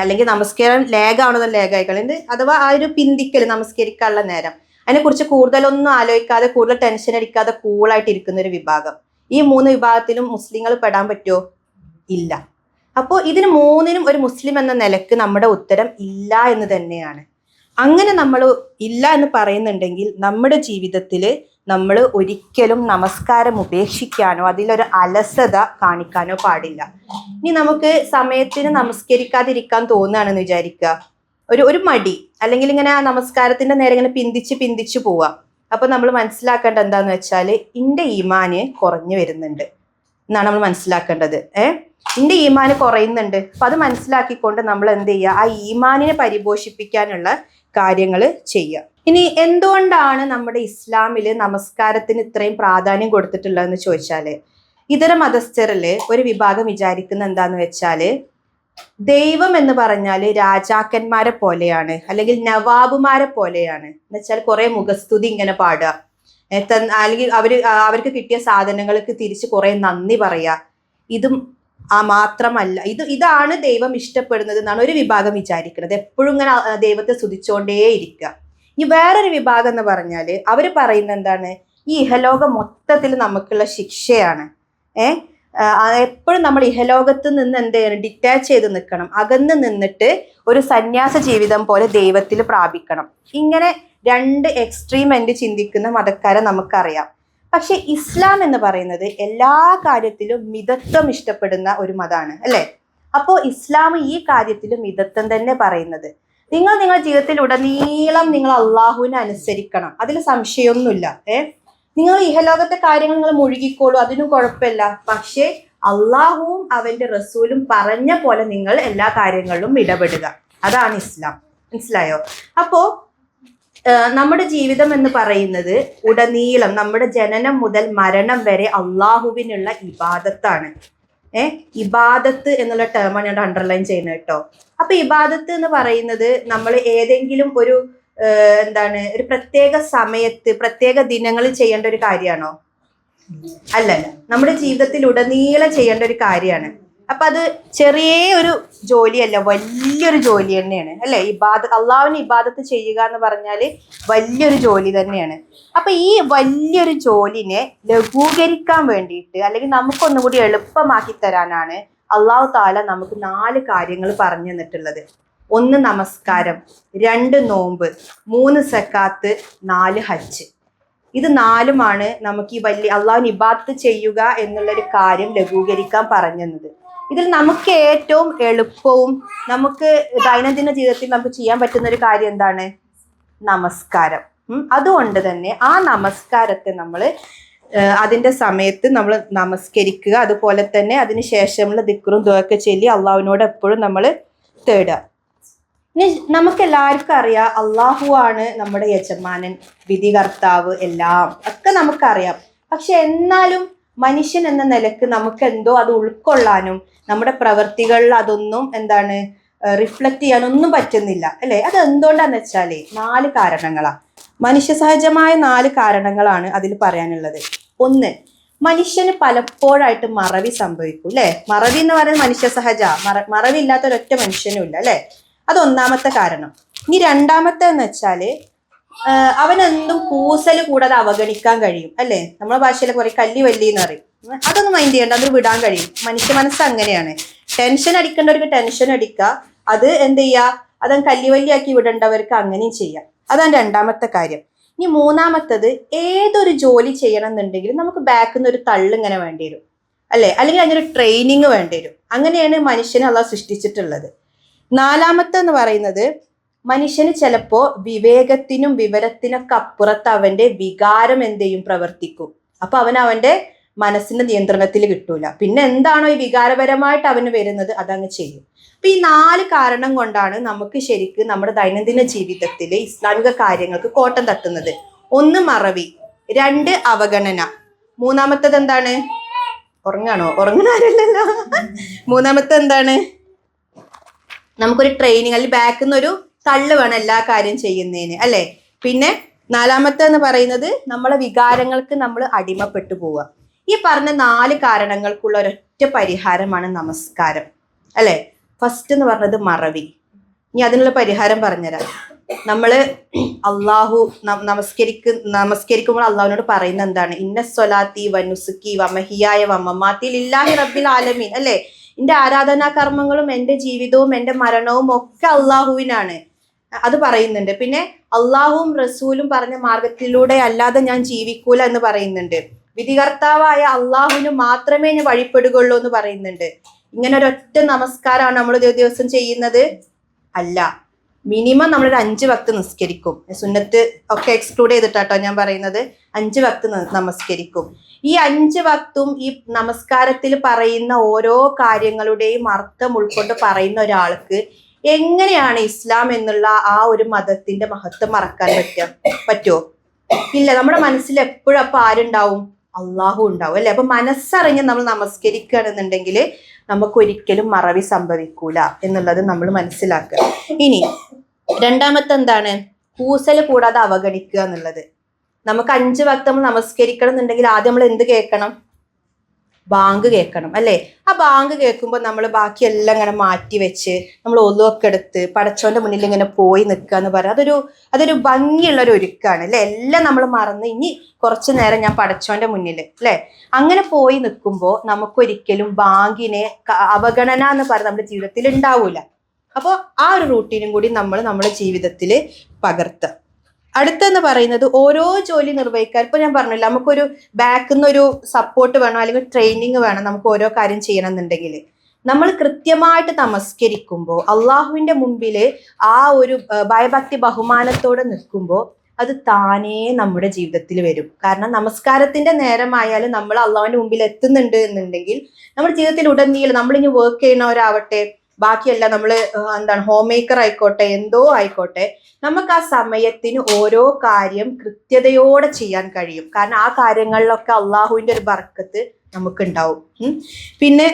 അല്ലെങ്കിൽ നമസ്കാരം ലേഖാണോ ലേഖായിക്കളെ, അഥവാ ആ ഒരു പിന്തിക്കൽ നമസ്കരിക്കാനുള്ള നേരം, അതിനെക്കുറിച്ച് കൂടുതലൊന്നും ആലോചിക്കാതെ കൂടുതൽ ടെൻഷൻ അടിക്കാതെ കൂളായിട്ട് ഇരിക്കുന്ന ഒരു വിഭാഗം. ഈ 3 വിഭാഗത്തിലും മുസ്ലിങ്ങൾ പെടാൻ പറ്റുമോ? ഇല്ല. അപ്പോൾ ഇതിന് 3നും ഒരു മുസ്ലിം എന്ന നിലക്ക് നമ്മുടെ ഉത്തരം ഇല്ല എന്ന് തന്നെയാണ്. അങ്ങനെ നമ്മൾ ഇല്ല എന്ന് പറയുന്നുണ്ടെങ്കിൽ നമ്മുടെ ജീവിതത്തിൽ നമ്മൾ ഒരിക്കലും നമസ്കാരം ഉപേക്ഷിക്കാനോ അതിലൊരു അലസത കാണിക്കാനോ പാടില്ല. ഇനി നമുക്ക് സമയത്തിന് നമസ്കരിക്കാതിരിക്കാൻ തോന്നുകയാണെന്ന് വിചാരിക്കുക, ഒരു മടി, അല്ലെങ്കിൽ ഇങ്ങനെ ആ നമസ്കാരത്തിന്റെ നേരെ ഇങ്ങനെ പിന്തിച്ച് പോവുക. അപ്പൊ നമ്മൾ മനസ്സിലാക്കേണ്ടത് എന്താന്ന് വെച്ചാൽ എൻ്റെ ഈമാന് കുറഞ്ഞു വരുന്നുണ്ട് എന്നാണ് നമ്മൾ മനസ്സിലാക്കേണ്ടത്. എൻ്റെ ഈമാന് കുറയുന്നുണ്ട്. അപ്പൊ അത് മനസ്സിലാക്കിക്കൊണ്ട് നമ്മൾ എന്ത് ചെയ്യുക? ആ ഈമാനിനെ പരിപോഷിപ്പിക്കാനുള്ള കാര്യങ്ങൾ ചെയ്യുക. ഇനി എന്തുകൊണ്ടാണ് നമ്മുടെ ഇസ്ലാമില് നമസ്കാരത്തിന് ഇത്രയും പ്രാധാന്യം കൊടുത്തിട്ടുള്ളതെന്ന് ചോദിച്ചാല്, ഇതര മതസ്ഥരില് ഒരു വിഭാഗം വിചാരിക്കുന്ന എന്താന്ന് വെച്ചാല് ദൈവം എന്ന് പറഞ്ഞാല് രാജാക്കന്മാരെ പോലെയാണ്, അല്ലെങ്കിൽ നവാബുമാരെ പോലെയാണ്. എന്ന് വെച്ചാൽ കുറെ മുഖസ്തുതി ഇങ്ങനെ പാടുക, അല്ലെങ്കിൽ അവർക്ക് കിട്ടിയ സാധനങ്ങൾക്ക് തിരിച്ച് കുറെ നന്ദി പറയുക. ഇതും മാത്രമല്ല, ഇതാണ് ദൈവം ഇഷ്ടപ്പെടുന്നത് എന്നാണ് ഒരു വിഭാഗം വിചാരിക്കുന്നത്. എപ്പോഴും ഇങ്ങനെ ദൈവത്തെ സ്തുതിച്ചുകൊണ്ടേയിരിക്കുക. ഈ വേറൊരു വിഭാഗം എന്ന് പറഞ്ഞാല് അവര് പറയുന്നത് എന്താണ്? ഈ ഇഹലോകം മൊത്തത്തിൽ നമുക്കുള്ള ശിക്ഷയാണ്. എപ്പോഴും നമ്മൾ ഇഹലോകത്ത് നിന്ന് എന്ത് ചെയ്യണം? ഡിറ്റാച്ച് ചെയ്ത് നിൽക്കണം, അകന്ന് നിന്നിട്ട് ഒരു സന്യാസ ജീവിതം പോലെ ദൈവത്തിൽ പ്രാപിക്കണം. ഇങ്ങനെ 2 എക്സ്ട്രീം എൻഡ് ചിന്തിക്കുന്ന മതക്കാരെ നമുക്കറിയാം. പക്ഷെ ഇസ്ലാം എന്ന് പറയുന്നത് എല്ലാ കാര്യത്തിലും മിതത്വം ഇഷ്ടപ്പെടുന്ന ഒരു മതമാണ് അല്ലെ? അപ്പോ ഇസ്ലാം ഈ കാര്യത്തിലും മിതത്വം തന്നെ പറയുന്നത്. നിങ്ങളുടെ ജീവിതത്തിൽ ഉടനീളം നിങ്ങൾ അള്ളാഹുവിനെ അനുസരിക്കണം, അതിൽ സംശയമൊന്നുമില്ല. നിങ്ങൾ ഇഹലോകത്തെ കാര്യങ്ങൾ നിങ്ങൾ മുഴുകിക്കോളൂ, അതിനും കുഴപ്പമില്ല. പക്ഷേ അള്ളാഹുവും അവന്റെ റസൂലും പറഞ്ഞ പോലെ നിങ്ങൾ എല്ലാ കാര്യങ്ങളിലും ഇടപെടുക. അതാണ് ഇസ്ലാം. മനസ്സിലായോ? അപ്പോ നമ്മുടെ ജീവിതം എന്ന് പറയുന്നത് ഉടനീളം നമ്മുടെ ജനനം മുതൽ മരണം വരെ അള്ളാഹുവിനുള്ള ഇബാദത്താണ്. ഇബാദത്ത് എന്നുള്ള ടേമാണ് ഞാൻ അണ്ടർലൈൻ ചെയ്യുന്നത് കേട്ടോ. അപ്പൊ ഇബാദത്ത് എന്ന് പറയുന്നത് നമ്മൾ ഏതെങ്കിലും ഒരു ഒരു പ്രത്യേക സമയത്ത് പ്രത്യേക ദിനങ്ങളിൽ ചെയ്യേണ്ട ഒരു കാര്യമാണോ? അല്ലല്ല, നമ്മുടെ ജീവിതത്തിൽ ഉടനീളം ചെയ്യേണ്ട ഒരു കാര്യമാണ്. അപ്പൊ അത് ചെറിയ ഒരു ജോലിയല്ല, വലിയൊരു ജോലി തന്നെയാണ് അല്ലെ? അള്ളാഹുവിന് ഇബാദത്ത് ചെയ്യുക എന്ന് പറഞ്ഞാൽ വലിയൊരു ജോലി തന്നെയാണ്. അപ്പൊ ഈ വലിയൊരു ജോലിനെ ലഘൂകരിക്കാൻ വേണ്ടിയിട്ട് അല്ലെങ്കിൽ നമുക്കൊന്നും കൂടി എളുപ്പമാക്കി തരാനാണ് അള്ളാഹു താല നമുക്ക് 4 കാര്യങ്ങൾ പറഞ്ഞു തന്നിട്ടുള്ളത്. 1 നമസ്കാരം, 2 നോമ്പ്, 3 സക്കാത്ത്, 4 ഹജ്ജ്. ഇത് 4ഉമാണ് നമുക്ക് ഈ വലിയ അള്ളാഹുവിന് ഇബാദത്ത് ചെയ്യുക എന്നുള്ളൊരു കാര്യം ലഘൂകരിക്കാൻ പറഞ്ഞത്. ഇതിൽ നമുക്ക് ഏറ്റവും എളുപ്പവും നമുക്ക് ദൈനംദിന ജീവിതത്തിൽ നമുക്ക് ചെയ്യാൻ പറ്റുന്ന ഒരു കാര്യം എന്താണ്? നമസ്കാരം. അതുകൊണ്ട് തന്നെ ആ നമസ്കാരത്തെ നമ്മൾ അതിൻ്റെ സമയത്ത് നമ്മൾ നമസ്കരിക്കുക. അതുപോലെ തന്നെ അതിന് ശേഷമുള്ള ദിക്റും ദുആയൊക്കെ ചൊല്ലി അള്ളാഹുവിനോട് എപ്പോഴും നമ്മൾ തേടുക. ഇനി നമുക്ക് എല്ലാവർക്കും അറിയാം, അള്ളാഹു ആണ് നമ്മുടെ യജമാനൻ, വിധികർത്താവ്, എല്ലാം ഒക്കെ നമുക്കറിയാം. പക്ഷെ എന്നാലും മനുഷ്യൻ എന്ന നിലക്ക് നമുക്ക് എന്തോ അത് ഉൾക്കൊള്ളാനും നമ്മുടെ പ്രവൃത്തികളിൽ അതൊന്നും റിഫ്ലക്റ്റ് ചെയ്യാനൊന്നും പറ്റുന്നില്ല അല്ലെ? അത് എന്തുകൊണ്ടാന്ന് വെച്ചാല് 4 കാരണങ്ങളാണ്. മനുഷ്യ സഹജമായ 4 കാരണങ്ങളാണ് അതിൽ പറയാനുള്ളത്. 1, മനുഷ്യന് പലപ്പോഴായിട്ട് മറവി സംഭവിക്കും അല്ലെ? മറവി എന്ന് പറയുന്നത് മനുഷ്യ സഹജ, മറവി ഇല്ലാത്ത ഒരൊറ്റ മനുഷ്യനും ഇല്ല അല്ലെ? അത് 1ാമത്തെ കാരണം. ഇനി 2ാമത്തെ എന്ന് വെച്ചാല് അവനെന്തും കൂസൽ കൂടാതെ അവഗണിക്കാൻ കഴിയും അല്ലെ? നമ്മളെ ഭാഷയിൽ കുറെ കല്ലി വല്ലി എന്ന് പറയും. അതൊന്നും മൈൻഡ് ചെയ്യേണ്ട, അത് വിടാൻ കഴിയും. മനുഷ്യ മനസ്സ് അങ്ങനെയാണ്. ടെൻഷൻ അടിക്കേണ്ടവർക്ക് ടെൻഷൻ അടിക്കുക, അത് എന്ത് ചെയ്യുക, അതങ്ങ് കല്ലിവല്ലിയാക്കി വിടേണ്ടവർക്ക് അങ്ങനെയും ചെയ്യാം. അതാണ് 2ാമത്തെ കാര്യം. ഇനി 3ാമത്തത്, ഏതൊരു ജോലി ചെയ്യണം എന്നുണ്ടെങ്കിൽ നമുക്ക് ബാക്കിൽ നിന്ന് ഒരു തള്ള് ഇങ്ങനെ വേണ്ടി വരും അല്ലെ? അല്ലെങ്കിൽ അതിനൊരു ട്രെയിനിങ് വേണ്ടി വരും. അങ്ങനെയാണ് മനുഷ്യനെ അള്ളാഹു സൃഷ്ടിച്ചിട്ടുള്ളത്. 4ാമത്തെ എന്ന് പറയുന്നത്, മനുഷ്യന് ചിലപ്പോ വിവേകത്തിനും വിവരത്തിനൊക്കെ അപ്പുറത്ത് അവന്റെ വികാരം എന്ത് ചെയ്യും, പ്രവർത്തിക്കും. അപ്പൊ അവന്റെ മനസ്സിന്റെ നിയന്ത്രണത്തിൽ കിട്ടൂല. പിന്നെ എന്താണോ ഈ വികാരപരമായിട്ട് അവന് വരുന്നത് അതങ്ങ് ചെയ്യും. അപ്പൊ ഈ 4 കാരണം കൊണ്ടാണ് നമുക്ക് ശരിക്കും നമ്മുടെ ദൈനംദിന ജീവിതത്തിൽ ഇസ്ലാമിക കാര്യങ്ങൾക്ക് കോട്ടം തട്ടുന്നത്. 1 മറവി, 2 അവഗണന, 3ാമത്തത് എന്താണ്? ഉറങ്ങാണോ? ഉറങ്ങാനല്ലല്ലോ. 3ാമത്തെ എന്താണ്? നമുക്കൊരു ട്രെയിനിങ് അല്ലെങ്കിൽ ബാക്കിൽ നിന്നൊരു തള്ളു വേണം എല്ലാ കാര്യം ചെയ്യുന്നതിന് അല്ലെ? പിന്നെ 4ാമത്തെ എന്ന് പറയുന്നത് നമ്മളെ വികാരങ്ങൾക്ക് നമ്മൾ അടിമപ്പെട്ടു പോവുക. ഈ പറഞ്ഞ 4 കാരണങ്ങൾക്കുള്ള ഒരൊറ്റ പരിഹാരമാണ് നമസ്കാരം അല്ലെ? ഫസ്റ്റ് എന്ന് പറഞ്ഞത് മറവി. അതിനുള്ള പരിഹാരം പറഞ്ഞുതരാം. നമ്മള് നമസ്കരിക്കുമ്പോൾ അള്ളാഹുവിനോട് പറയുന്ന എന്താണ്? ഇന്ന സ്വലാത്തി വനുസുക്കി വമഹിയായ വമമാത്തി ലില്ലാഹി റബ്ബിൽ ആലമീൻ അല്ലെ? എന്റെ ആരാധനാ കർമ്മങ്ങളും എന്റെ ജീവിതവും എന്റെ മരണവും ഒക്കെ അള്ളാഹുവിനാണ്. അത് പറയുന്നുണ്ട്. പിന്നെ അള്ളാഹുവും റസൂലും പറഞ്ഞ മാർഗത്തിലൂടെ അല്ലാതെ ഞാൻ ജീവിക്കൂല എന്ന് പറയുന്നുണ്ട്. വിധികർത്താവായ അള്ളാഹുവിന് മാത്രമേ ഞാൻ വഴിപ്പെടുകയുള്ളൂ എന്ന് പറയുന്നുണ്ട്. ഇങ്ങനെ ഒരൊറ്റ നമസ്കാരമാണ് നമ്മൾ ദിവസം ചെയ്യുന്നത്? അല്ല. മിനിമം നമ്മളൊരു 5 വക്ത് നിസ്കരിക്കും. സുന്നത്ത് ഒക്കെ എക്സ്ക്ലൂഡ് ചെയ്തിട്ടാട്ടോ ഞാൻ പറയുന്നത്. 5 വക്ത് നമസ്കരിക്കും. ഈ 5 വക്തും ഈ നമസ്കാരത്തിൽ പറയുന്ന ഓരോ കാര്യങ്ങളുടെയും അർത്ഥം ഉൾക്കൊണ്ട് പറയുന്ന ഒരാൾക്ക് എങ്ങനെയാണ് ഇസ്ലാം എന്നുള്ള ആ ഒരു മതത്തിന്റെ മഹത്വം മറക്കാൻ പറ്റുമോ? ഇല്ല. നമ്മുടെ മനസ്സിൽ എപ്പോഴും അപ്പൊ ആരുണ്ടാവും? അള്ളാഹു ഉണ്ടാവും അല്ലെ? അപ്പൊ മനസ്സറിഞ്ഞ് നമ്മൾ നമസ്കരിക്കുകയാണെന്നുണ്ടെങ്കിൽ നമുക്കൊരിക്കലും മറവി സംഭവിക്കൂല എന്നുള്ളത് നമ്മൾ മനസ്സിലാക്കുക. ഇനി 2ാമത്തെ എന്താണ്? കൂസൽ കൂടാതെ അവഗണിക്കുക എന്നുള്ളത്. നമുക്ക് 5 വക്ത് നമ്മൾ നമസ്കരിക്കണം എന്നുണ്ടെങ്കിൽ ആദ്യം നമ്മൾ എന്ത് കേൾക്കണം? ബാങ്ക് കേൾക്കണം അല്ലെ? ആ ബാങ്ക് കേൾക്കുമ്പോൾ നമ്മൾ ബാക്കിയെല്ലാം ഇങ്ങനെ മാറ്റി വെച്ച് നമ്മൾ ഒലുവൊക്കെ എടുത്ത് പടച്ചോന്റെ മുന്നിൽ ഇങ്ങനെ പോയി നിൽക്കുക എന്ന് പറയാം. അതൊരു ഭംഗിയുള്ളൊരു ഒരുക്കാണ് അല്ലെ? എല്ലാം നമ്മൾ മറന്ന് ഇനി കുറച്ചു നേരം ഞാൻ പടച്ചോന്റെ മുന്നിൽ അല്ലെ? അങ്ങനെ പോയി നിൽക്കുമ്പോൾ നമുക്കൊരിക്കലും ബാങ്കിനെ അവഗണന എന്ന് പറയുന്നത് നമ്മുടെ ജീവിതത്തിൽ ഉണ്ടാവൂല. അപ്പോൾ ആ ഒരു റൂട്ടീനും കൂടി നമ്മൾ നമ്മുടെ ജീവിതത്തിൽ പകർത്തുക. അടുത്തെന്ന് പറയുന്നത്, ഓരോ ജോലി നിർവഹിക്കാൻ ഇപ്പൊ ഞാൻ പറഞ്ഞില്ല, നമുക്കൊരു ബാക്കിൽ നിന്നൊരു സപ്പോർട്ട് വേണം അല്ലെങ്കിൽ ട്രെയിനിങ് വേണം നമുക്ക് ഓരോ കാര്യം ചെയ്യണം എന്നുണ്ടെങ്കിൽ. നമ്മൾ കൃത്യമായിട്ട് നമസ്കരിക്കുമ്പോൾ അള്ളാഹുവിന്റെ മുമ്പിൽ ആ ഒരു ഭയഭക്തി ബഹുമാനത്തോടെ നിൽക്കുമ്പോൾ അത് താനേ നമ്മുടെ ജീവിതത്തിൽ വരും. കാരണം നമസ്കാരത്തിന്റെ നേരമായാലും നമ്മൾ അള്ളാഹുവിന്റെ മുമ്പിൽ എത്തുന്നുണ്ട് എന്നുണ്ടെങ്കിൽ നമ്മുടെ ജീവിതത്തിൽ ഉടനീളം നമ്മളിനി വർക്ക് ചെയ്യുന്നവരാവട്ടെ, ബാക്കിയല്ല നമ്മൾ ഹോം മേക്കർ ആയിക്കോട്ടെ, എന്തോ ആയിക്കോട്ടെ, നമുക്ക് ആ സമയത്തിന് ഓരോ കാര്യം കൃത്യതയോടെ ചെയ്യാൻ കഴിയും. കാരണം ആ കാര്യങ്ങളിലൊക്കെ അള്ളാഹുവിന്റെ ഒരു ബർക്കത്ത് നമുക്ക് ഉണ്ടാവും. പിന്നെ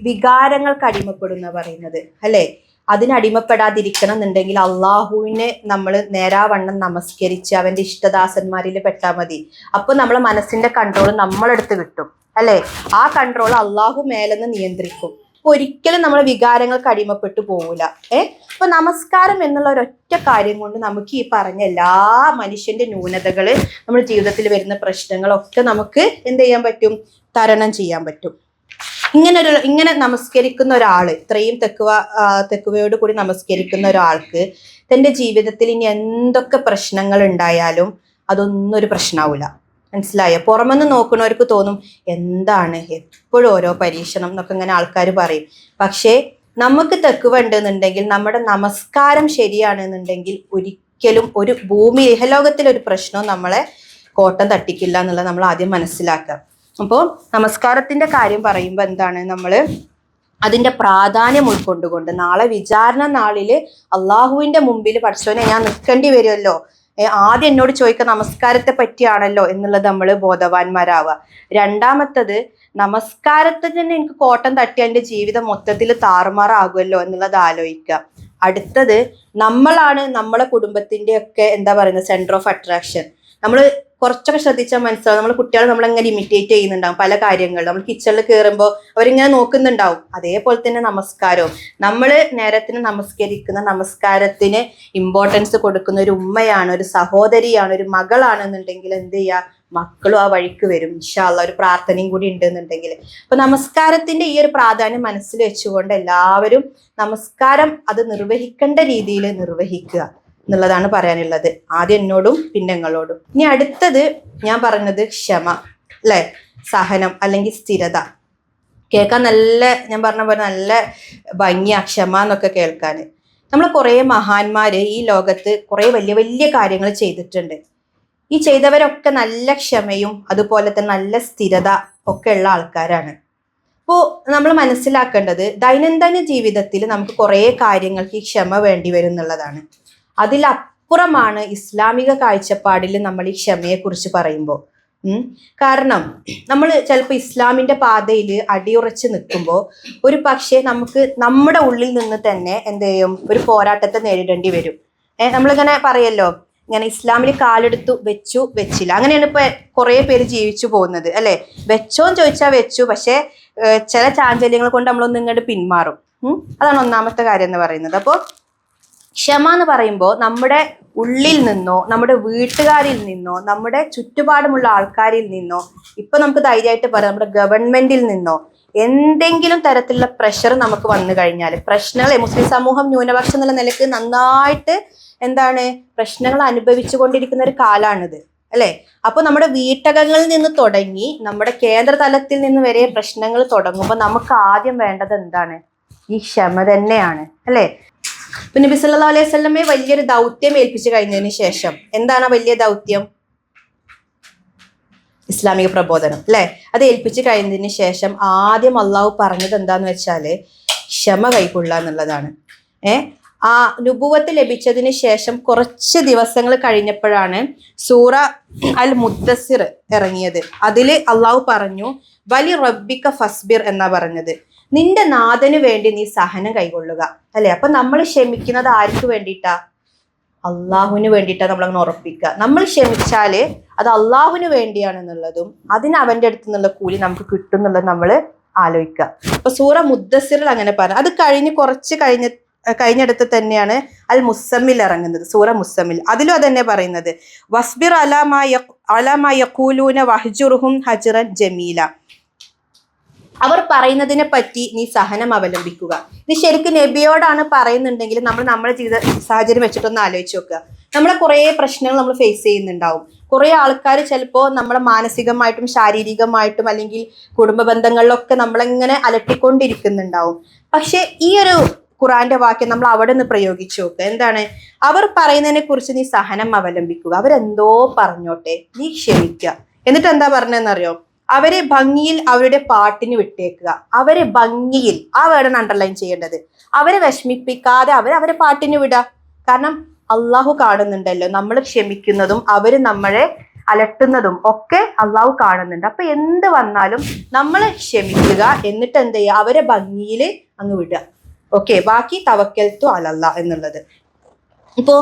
വികാരങ്ങൾക്ക് അടിമപ്പെടുന്ന പറയുന്നത് അല്ലെ, അതിനടിമപ്പെടാതിരിക്കണം എന്നുണ്ടെങ്കിൽ അള്ളാഹുവിനെ നമ്മൾ നേരാവണ്ണം നമസ്കരിച്ച് അവന്റെ ഇഷ്ടദാസന്മാരിൽ പെട്ടാൽ മതി. അപ്പൊ നമ്മളെ മനസ്സിന്റെ കൺട്രോൾ നമ്മളെടുത്ത് കിട്ടും അല്ലെ. ആ കൺട്രോൾ അള്ളാഹു മേലെന്ന് നിയന്ത്രിക്കും. ഒരിക്കലും നമ്മൾ വികാരങ്ങൾക്ക് അടിമപ്പെട്ടു പോകൂല. അപ്പൊ നമസ്കാരം എന്നുള്ള ഒരൊറ്റ കാര്യം കൊണ്ട് നമുക്ക് ഈ പറഞ്ഞ എല്ലാ മനുഷ്യന്റെ ന്യൂനതകള്, നമ്മുടെ ജീവിതത്തിൽ വരുന്ന പ്രശ്നങ്ങളൊക്കെ നമുക്ക് എന്ത് ചെയ്യാൻ പറ്റും? തരണം ചെയ്യാൻ പറ്റും. ഇങ്ങനെ നമസ്കരിക്കുന്ന ഒരാള്, ഇത്രയും തെക്കുവയോട് കൂടി നമസ്കരിക്കുന്ന ഒരാൾക്ക് തന്റെ ജീവിതത്തിൽ ഇനി എന്തൊക്കെ പ്രശ്നങ്ങൾ ഉണ്ടായാലും അതൊന്നും ഒരു പ്രശ്നമാവില്ല. മനസ്സിലായോ? പുറമെന്ന് നോക്കുന്നവർക്ക് തോന്നും എന്താണ് എപ്പോഴും ഓരോ പരീക്ഷണം എന്നൊക്കെ ഇങ്ങനെ ആൾക്കാർ പറയും. പക്ഷേ നമുക്ക് തെക്കുവ ഉണ്ടെന്നുണ്ടെങ്കിൽ, നമ്മുടെ നമസ്കാരം ശരിയാണെന്നുണ്ടെങ്കിൽ ഒരിക്കലും ഒരു ഭൂമി ഇഹലോകത്തിലൊരു പ്രശ്നവും നമ്മളെ കോട്ടം തട്ടിക്കില്ല എന്നുള്ളത് നമ്മൾ ആദ്യം മനസ്സിലാക്കുക. അപ്പോൾ നമസ്കാരത്തിന്റെ കാര്യം പറയുമ്പോൾ എന്താണ്, നമ്മൾ അതിന്റെ പ്രാധാന്യം ഉൾക്കൊണ്ടുകൊണ്ട് നാളെ വിചാരണ നാളില് അള്ളാഹുവിന്റെ മുമ്പിൽ പഠിച്ചവനെ ഞാൻ നിൽക്കേണ്ടി വരുമല്ലോ, ആദ്യം എന്നോട് ചോദിക്കുക നമസ്കാരത്തെ പറ്റിയാണല്ലോ എന്നുള്ളത് നമ്മൾ ബോധവാന്മാരാവുക. രണ്ടാമത്തത്, നമസ്കാരത്തിൽ തന്നെ എനിക്ക് കോട്ടം തട്ടി എൻ്റെ ജീവിതം മൊത്തത്തിൽ താറുമാറാകുമല്ലോ എന്നുള്ളത് ആലോചിക്കുക. അടുത്തത്, നമ്മളാണ് നമ്മളെ കുടുംബത്തിന്റെ ഒക്കെ സെന്റർ ഓഫ് അട്രാക്ഷൻ. നമ്മൾ കുറച്ചൊക്കെ ശ്രദ്ധിച്ചാൽ മനസ്സിലാവും, നമ്മൾ കുട്ടികൾ നമ്മളെങ്ങനെ ഇമിറ്റേറ്റ് ചെയ്യുന്നുണ്ടാവും പല കാര്യങ്ങൾ. നമ്മൾ കിച്ചണിൽ കയറുമ്പോൾ അവരിങ്ങനെ നോക്കുന്നുണ്ടാവും. അതേപോലെ തന്നെ നമസ്കാരവും, നമ്മൾ നേരത്തിന് നമസ്കരിക്കുന്ന, നമസ്കാരത്തിന് ഇമ്പോർട്ടൻസ് കൊടുക്കുന്ന ഒരു ഉമ്മയാണ്, ഒരു സഹോദരിയാണ്, ഒരു മകളാണെന്നുണ്ടെങ്കിൽ എന്ത് ചെയ്യുക, മക്കളും ആ വഴിക്ക് വരും ഇൻഷാ അല്ലാഹ്. ഒരു പ്രാർത്ഥനയും കൂടി ഉണ്ടെന്നുണ്ടെങ്കിൽ. അപ്പൊ നമസ്കാരത്തിന്റെ ഈ ഒരു പ്രാധാന്യം മനസ്സിൽ വെച്ചുകൊണ്ട് എല്ലാവരും നമസ്കാരം അത് നിർവഹിക്കേണ്ട രീതിയിൽ നിർവഹിക്കുക എന്നുള്ളതാണ് പറയാനുള്ളത്. ആദ്യം എന്നോടും പിന്നെ നിങ്ങളോടും. ഇനി അടുത്തത് ഞാൻ പറഞ്ഞത് ക്ഷമ അല്ലെ, സഹനം അല്ലെങ്കിൽ സ്ഥിരത. കേൾക്കാൻ ഞാൻ പറഞ്ഞ പോലെ നല്ല ഭംഗിയാ ക്ഷമ എന്നൊക്കെ കേൾക്കാൻ. നമ്മൾ കുറേ മഹാന്മാര് ഈ ലോകത്ത് കുറേ വലിയ വലിയ കാര്യങ്ങൾ ചെയ്തിട്ടുണ്ട്. ഈ ചെയ്തവരൊക്കെ നല്ല ക്ഷമയും അതുപോലെ തന്നെ നല്ല സ്ഥിരത ഒക്കെ ഉള്ള ആൾക്കാരാണ്. അപ്പോൾ നമ്മൾ മനസ്സിലാക്കേണ്ടത് ദൈനംദിന ജീവിതത്തിൽ നമുക്ക് കുറേ കാര്യങ്ങൾക്ക് ഈ ക്ഷമ വേണ്ടി വരും എന്നുള്ളതാണ്. അതിലപ്പുറമാണ് ഇസ്ലാമിക കാഴ്ചപ്പാടിൽ നമ്മൾ ഈ ക്ഷമയെക്കുറിച്ച് പറയുമ്പോൾ. കാരണം നമ്മൾ ചിലപ്പോൾ ഇസ്ലാമിന്റെ പാതയിൽ അടിയുറച്ച് നിൽക്കുമ്പോൾ ഒരു പക്ഷേ നമുക്ക് നമ്മുടെ ഉള്ളിൽ നിന്ന് തന്നെ എന്ത് ചെയ്യും, ഒരു പോരാട്ടത്തെ നേരിടേണ്ടി വരും. നമ്മളിങ്ങനെ പറയല്ലോ, ഇങ്ങനെ ഇസ്ലാമിൽ കാലെടുത്തു വെച്ചു വെച്ചില്ല, അങ്ങനെയാണ് ഇപ്പൊ കുറെ പേര് ജീവിച്ചു പോകുന്നത് അല്ലെ. വെച്ചോന്ന് ചോദിച്ചാൽ വെച്ചു, പക്ഷെ ചില ചാഞ്ചല്യങ്ങൾ കൊണ്ട് നമ്മളൊന്നും ഇങ്ങോട്ട് പിന്മാറും. അതാണ് ഒന്നാമത്തെ കാര്യം എന്ന് പറയുന്നത്. അപ്പോൾ ക്ഷമ എന്ന് പറയുമ്പോൾ നമ്മുടെ ഉള്ളിൽ നിന്നോ നമ്മുടെ വീട്ടുകാരിൽ നിന്നോ നമ്മുടെ ചുറ്റുപാടുമുള്ള ആൾക്കാരിൽ നിന്നോ, ഇപ്പൊ നമുക്ക് ധൈര്യമായിട്ട് പറയാം നമ്മുടെ ഗവൺമെന്റിൽ നിന്നോ എന്തെങ്കിലും തരത്തിലുള്ള പ്രഷർ നമുക്ക് വന്നു കഴിഞ്ഞാൽ, പ്രശ്നങ്ങളെ മുസ്ലിം സമൂഹം ന്യൂനപക്ഷം എന്നുള്ള നിലക്ക് നന്നായിട്ട് പ്രശ്നങ്ങൾ അനുഭവിച്ചു കൊണ്ടിരിക്കുന്ന ഒരു കാലാണിത് അല്ലെ. അപ്പൊ നമ്മുടെ വീട്ടകങ്ങളിൽ നിന്ന് തുടങ്ങി നമ്മുടെ കേന്ദ്ര തലത്തിൽ നിന്ന് വരെ പ്രശ്നങ്ങൾ തുടങ്ങുമ്പോൾ നമുക്ക് ആദ്യം വേണ്ടത് എന്താണ്? ഈ ക്ഷമ തന്നെയാണ് അല്ലെ. ഇപ്പൊ നബി സല്ലല്ലാഹു അലൈഹി വസല്ലമയെ വലിയൊരു ദൗത്യം ഏൽപ്പിച്ചു കഴിഞ്ഞതിന് ശേഷം എന്താണ് വലിയ ദൗത്യം? ഇസ്ലാമിക പ്രബോധനം അല്ലെ. അത് ഏൽപ്പിച്ചു കഴിഞ്ഞതിന് ശേഷം ആദ്യം അള്ളാഹു പറഞ്ഞത് എന്താന്ന് വെച്ചാല് ക്ഷമ കൈക്കൊള്ളുക എന്നുള്ളതാണ്. ആ നുബുവത്ത് ലഭിച്ചതിന് ശേഷം കുറച്ച് ദിവസങ്ങൾ കഴിഞ്ഞപ്പോഴാണ് സൂറ അൽ മുദ്ദസിർ ഇറങ്ങിയത്. അതില് അള്ളാഹു പറഞ്ഞു വലി റബ്ബിക ഫസ്ബിർ എന്നാ പറഞ്ഞത്, നിന്റെ നാഥന് വേണ്ടി നീ സഹനം കൈകൊള്ളുക അല്ലെ. അപ്പൊ നമ്മൾ ക്ഷമിക്കുന്നത് ആർക്ക് വേണ്ടിയിട്ടാ? അള്ളാഹുവിന് വേണ്ടിയിട്ടാ നമ്മളങ്ങനെ ഉറപ്പിക്കുക. നമ്മൾ ക്ഷമിച്ചാല് അത് അള്ളാഹുവിന് വേണ്ടിയാണെന്നുള്ളതും അതിന് അവന്റെ അടുത്ത് നിന്നുള്ള കൂലി നമുക്ക് കിട്ടും എന്നുള്ളത് നമ്മൾ ആലോചിക്കുക. അപ്പൊ സൂറ മുദ്ദസിറിൽ അങ്ങനെ പറഞ്ഞു. അത് കുറച്ച് കഴിഞ്ഞിടത്ത് തന്നെയാണ് അൽ മുസമ്മിൽ ഇറങ്ങുന്നത്, സൂറ മുസമ്മിൽ. അതിലും അതന്നെ പറയുന്നത് വസ്ബിർ അലാ യഖൂലൂന വഹ്ജുർഹും ഹജ്റൻ ജമീല. അവർ പറയുന്നതിനെ പറ്റി നീ സഹനം അവലംബിക്കുക. ഇത് ശരിക്കും നബിയോടാണ് പറയുന്നുണ്ടെങ്കിൽ നമ്മുടെ ജീവിത സാഹചര്യം വെച്ചിട്ടൊന്ന് ആലോചിച്ച് നോക്കുക. നമ്മളെ കുറേ പ്രശ്നങ്ങൾ നമ്മൾ ഫേസ് ചെയ്യുന്നുണ്ടാവും. കുറേ ആൾക്കാർ ചിലപ്പോൾ നമ്മളെ മാനസികമായിട്ടും ശാരീരികമായിട്ടും അല്ലെങ്കിൽ കുടുംബ ബന്ധങ്ങളിലൊക്കെ നമ്മളെങ്ങനെ അലട്ടിക്കൊണ്ടിരിക്കുന്നുണ്ടാവും. പക്ഷെ ഈ ഒരു ഖുറാന്റെ വാക്യം നമ്മൾ അവിടെ നിന്ന് പ്രയോഗിച്ചു നോക്കുക. എന്താണ്? അവർ പറയുന്നതിനെ കുറിച്ച് നീ സഹനം അവലംബിക്കുക. അവരെന്തോ പറഞ്ഞോട്ടെ, നീ ക്ഷമിക്കുക. എന്നിട്ട് എന്താ പറഞ്ഞതെന്നറിയോ? അവരെ ഭംഗിയിൽ അവരുടെ പാട്ടിന് വിട്ടേക്കുക. അവരെ ഭംഗിയിൽ, ആ വേർഡാണ് അണ്ടർലൈൻ ചെയ്യേണ്ടത്. അവരെ വിഷമിപ്പിക്കാതെ അവരെ പാട്ടിന് വിടുക. കാരണം അള്ളാഹു കാണുന്നുണ്ടല്ലോ നമ്മൾ ക്ഷമിക്കുന്നതും അവര് നമ്മളെ അലട്ടുന്നതും ഒക്കെ അള്ളാഹു കാണുന്നുണ്ട്. അപ്പൊ എന്ത് വന്നാലും നമ്മൾ ക്ഷമിക്കുക. എന്നിട്ട് എന്ത് ചെയ്യുക? അവരെ ഭംഗിയിൽ അങ്ങ് വിടുക. ഓക്കെ, ബാക്കി തവക്കൽത്തു അലല്ലാ എന്നുള്ളത്. ഇപ്പോ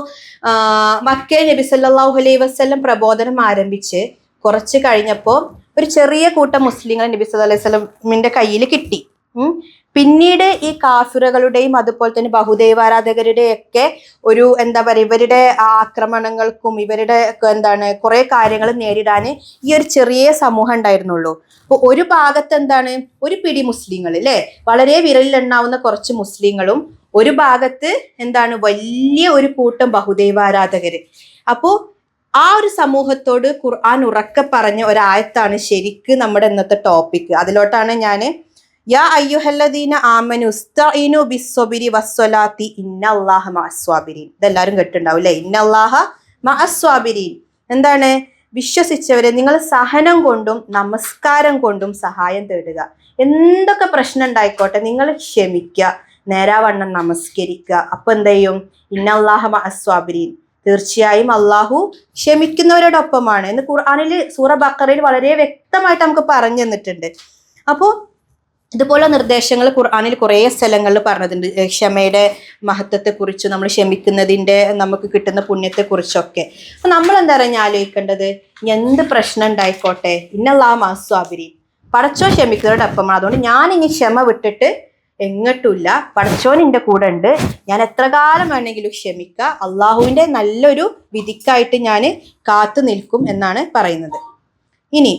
മക്കയിൽ നബി സല്ലല്ലാഹു അലൈഹി വസല്ലം പ്രബോധനം ആരംഭിച്ച് കുറച്ച് കഴിഞ്ഞപ്പോ ഒരു ചെറിയ കൂട്ടം മുസ്ലിങ്ങൾ നബി സല്ലല്ലാഹു അലൈഹി വസല്ലമിന്റെ കയ്യിൽ കിട്ടി. പിന്നീട് ഈ കാഫിറുകളുടെയും അതുപോലെ തന്നെ ബഹുദൈവാരാധകരുടെയൊക്കെ ഒരു എന്താ പറയുക, ഇവരുടെ ആക്രമണങ്ങൾക്കും ഇവരുടെ കുറെ കാര്യങ്ങൾ നേരിടാൻ ഈ ഒരു ചെറിയ സമൂഹം ഉണ്ടായിരുന്നുള്ളൂ. അപ്പൊ ഒരു ഭാഗത്ത് ഒരു പിടി മുസ്ലിങ്ങൾ അല്ലെ, വളരെ വിരലിലെണ്ണാവുന്ന കുറച്ച് മുസ്ലിങ്ങളും, ഒരു ഭാഗത്ത് വലിയ ഒരു കൂട്ടം ബഹുദൈവാരാധകര്. അപ്പോ ആ ഒരു സമൂഹത്തോട് ഖുർആൻ ഉറക്കെ പറഞ്ഞ ഒരായത്താണ് ശരിക്ക് നമ്മുടെ ഇന്നത്തെ ടോപ്പിക്. അതിലോട്ടാണ് ഞാൻ യാ അയ്യുഹല്ലദീന ആമനു ഇസ്തഈനു ബിസ്സബ്രി വസ്സലാത്തി ഇന്നല്ലാഹ മഅസ്വാബിരീൻ. ഇതെല്ലാവരും കേട്ടിട്ടുണ്ടാവും അല്ലേ? ഇന്നല്ലാഹ മഅസ്വാബിരീൻ. വിശ്വസിച്ചവരെ നിങ്ങൾ സഹനം കൊണ്ടും നമസ്കാരം കൊണ്ടും സഹായം തേടുക. എന്തൊക്കെ പ്രശ്നം ഉണ്ടായിക്കോട്ടെ നിങ്ങൾ ക്ഷമിക്കുക, നേരാവണ്ണം നമസ്കരിക്കുക. അപ്പൊ എന്ത് ചെയ്യും? ഇന്നല്ലാഹ മഅസ്വാബിരീൻ, തീർച്ചയായും അള്ളാഹു ക്ഷമിക്കുന്നവരോടൊപ്പമാണ് എന്ന് ഖുർആനിൽ സൂറ ബഖറയിൽ വളരെ വ്യക്തമായിട്ട് നമുക്ക് പറഞ്ഞു തന്നിട്ടുണ്ട്. അപ്പോൾ ഇതുപോലെ നിർദ്ദേശങ്ങൾ ഖുർആനിൽ കുറേ സ്ഥലങ്ങളിൽ പറഞ്ഞിട്ടുണ്ട്. ക്ഷമയുടെ മഹത്വത്തെ കുറിച്ച്, നമ്മൾ ക്ഷമിക്കുന്നതിന്റെ നമുക്ക് കിട്ടുന്ന പുണ്യത്തെ കുറിച്ചൊക്കെ. അപ്പൊ നമ്മൾ എന്താ പറയുക ആലോചിക്കേണ്ടത്? എന്ത് പ്രശ്നം ഉണ്ടായിക്കോട്ടെ ഇന്നല്ലാഹു മഅസ്വാബിരീൻ, പടച്ചോ ക്ഷമിക്കുന്നവരോടൊപ്പമാണ്. അതുകൊണ്ട് ഞാൻ ഇനി ക്ഷമ വിട്ടിട്ട് എങ്ങട്ടുമില്ല, പടച്ചോൻ എൻ്റെ കൂടെ ഉണ്ട്, ഞാൻ എത്ര കാലം വേണമെങ്കിലും ക്ഷമിക്കുക, അള്ളാഹുവിന്റെ നല്ലൊരു വിധിക്കായിട്ട് ഞാൻ കാത്തു നിൽക്കും എന്നാണ് പറയുന്നത്. ഇനി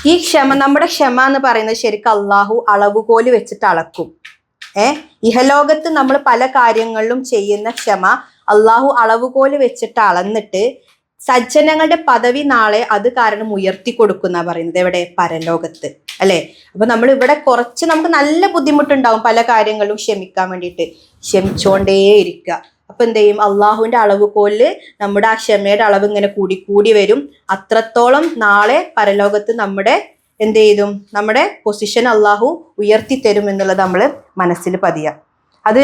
ഈ നമ്മുടെ ക്ഷമ എന്ന് പറയുന്നത് ശരിക്കും അള്ളാഹു അളവുകോല് വെച്ചിട്ട് അളക്കും. ഇഹലോകത്ത് നമ്മൾ പല കാര്യങ്ങളിലും ചെയ്യുന്ന ക്ഷമ അള്ളാഹു അളവുകോല് വെച്ചിട്ട് അളന്നിട്ട് സജ്ജനങ്ങളുടെ പദവി നാളെ അത് കാരണം ഉയർത്തി കൊടുക്കുന്ന പറയുന്നത്. എവിടെ? പരലോകത്ത് അല്ലെ? അപ്പൊ നമ്മൾ ഇവിടെ കുറച്ച് നമുക്ക് നല്ല ബുദ്ധിമുട്ടുണ്ടാവും പല കാര്യങ്ങളും ക്ഷമിക്കാൻ വേണ്ടിയിട്ട്. ക്ഷമിച്ചോണ്ടേ ഇരിക്കുക. അപ്പൊ എന്ത് ചെയ്യും? അള്ളാഹുവിന്റെ അളവുകോലില് നമ്മുടെ ആ ക്ഷമയുടെ അളവ് ഇങ്ങനെ കൂടി കൂടി വരും. അത്രത്തോളം നാളെ പരലോകത്ത് നമ്മുടെ എന്ത് ചെയ്തും നമ്മുടെ പൊസിഷൻ അള്ളാഹു ഉയർത്തി തരും എന്നുള്ളത് നമ്മൾ മനസ്സിൽ പതിയാം. അത്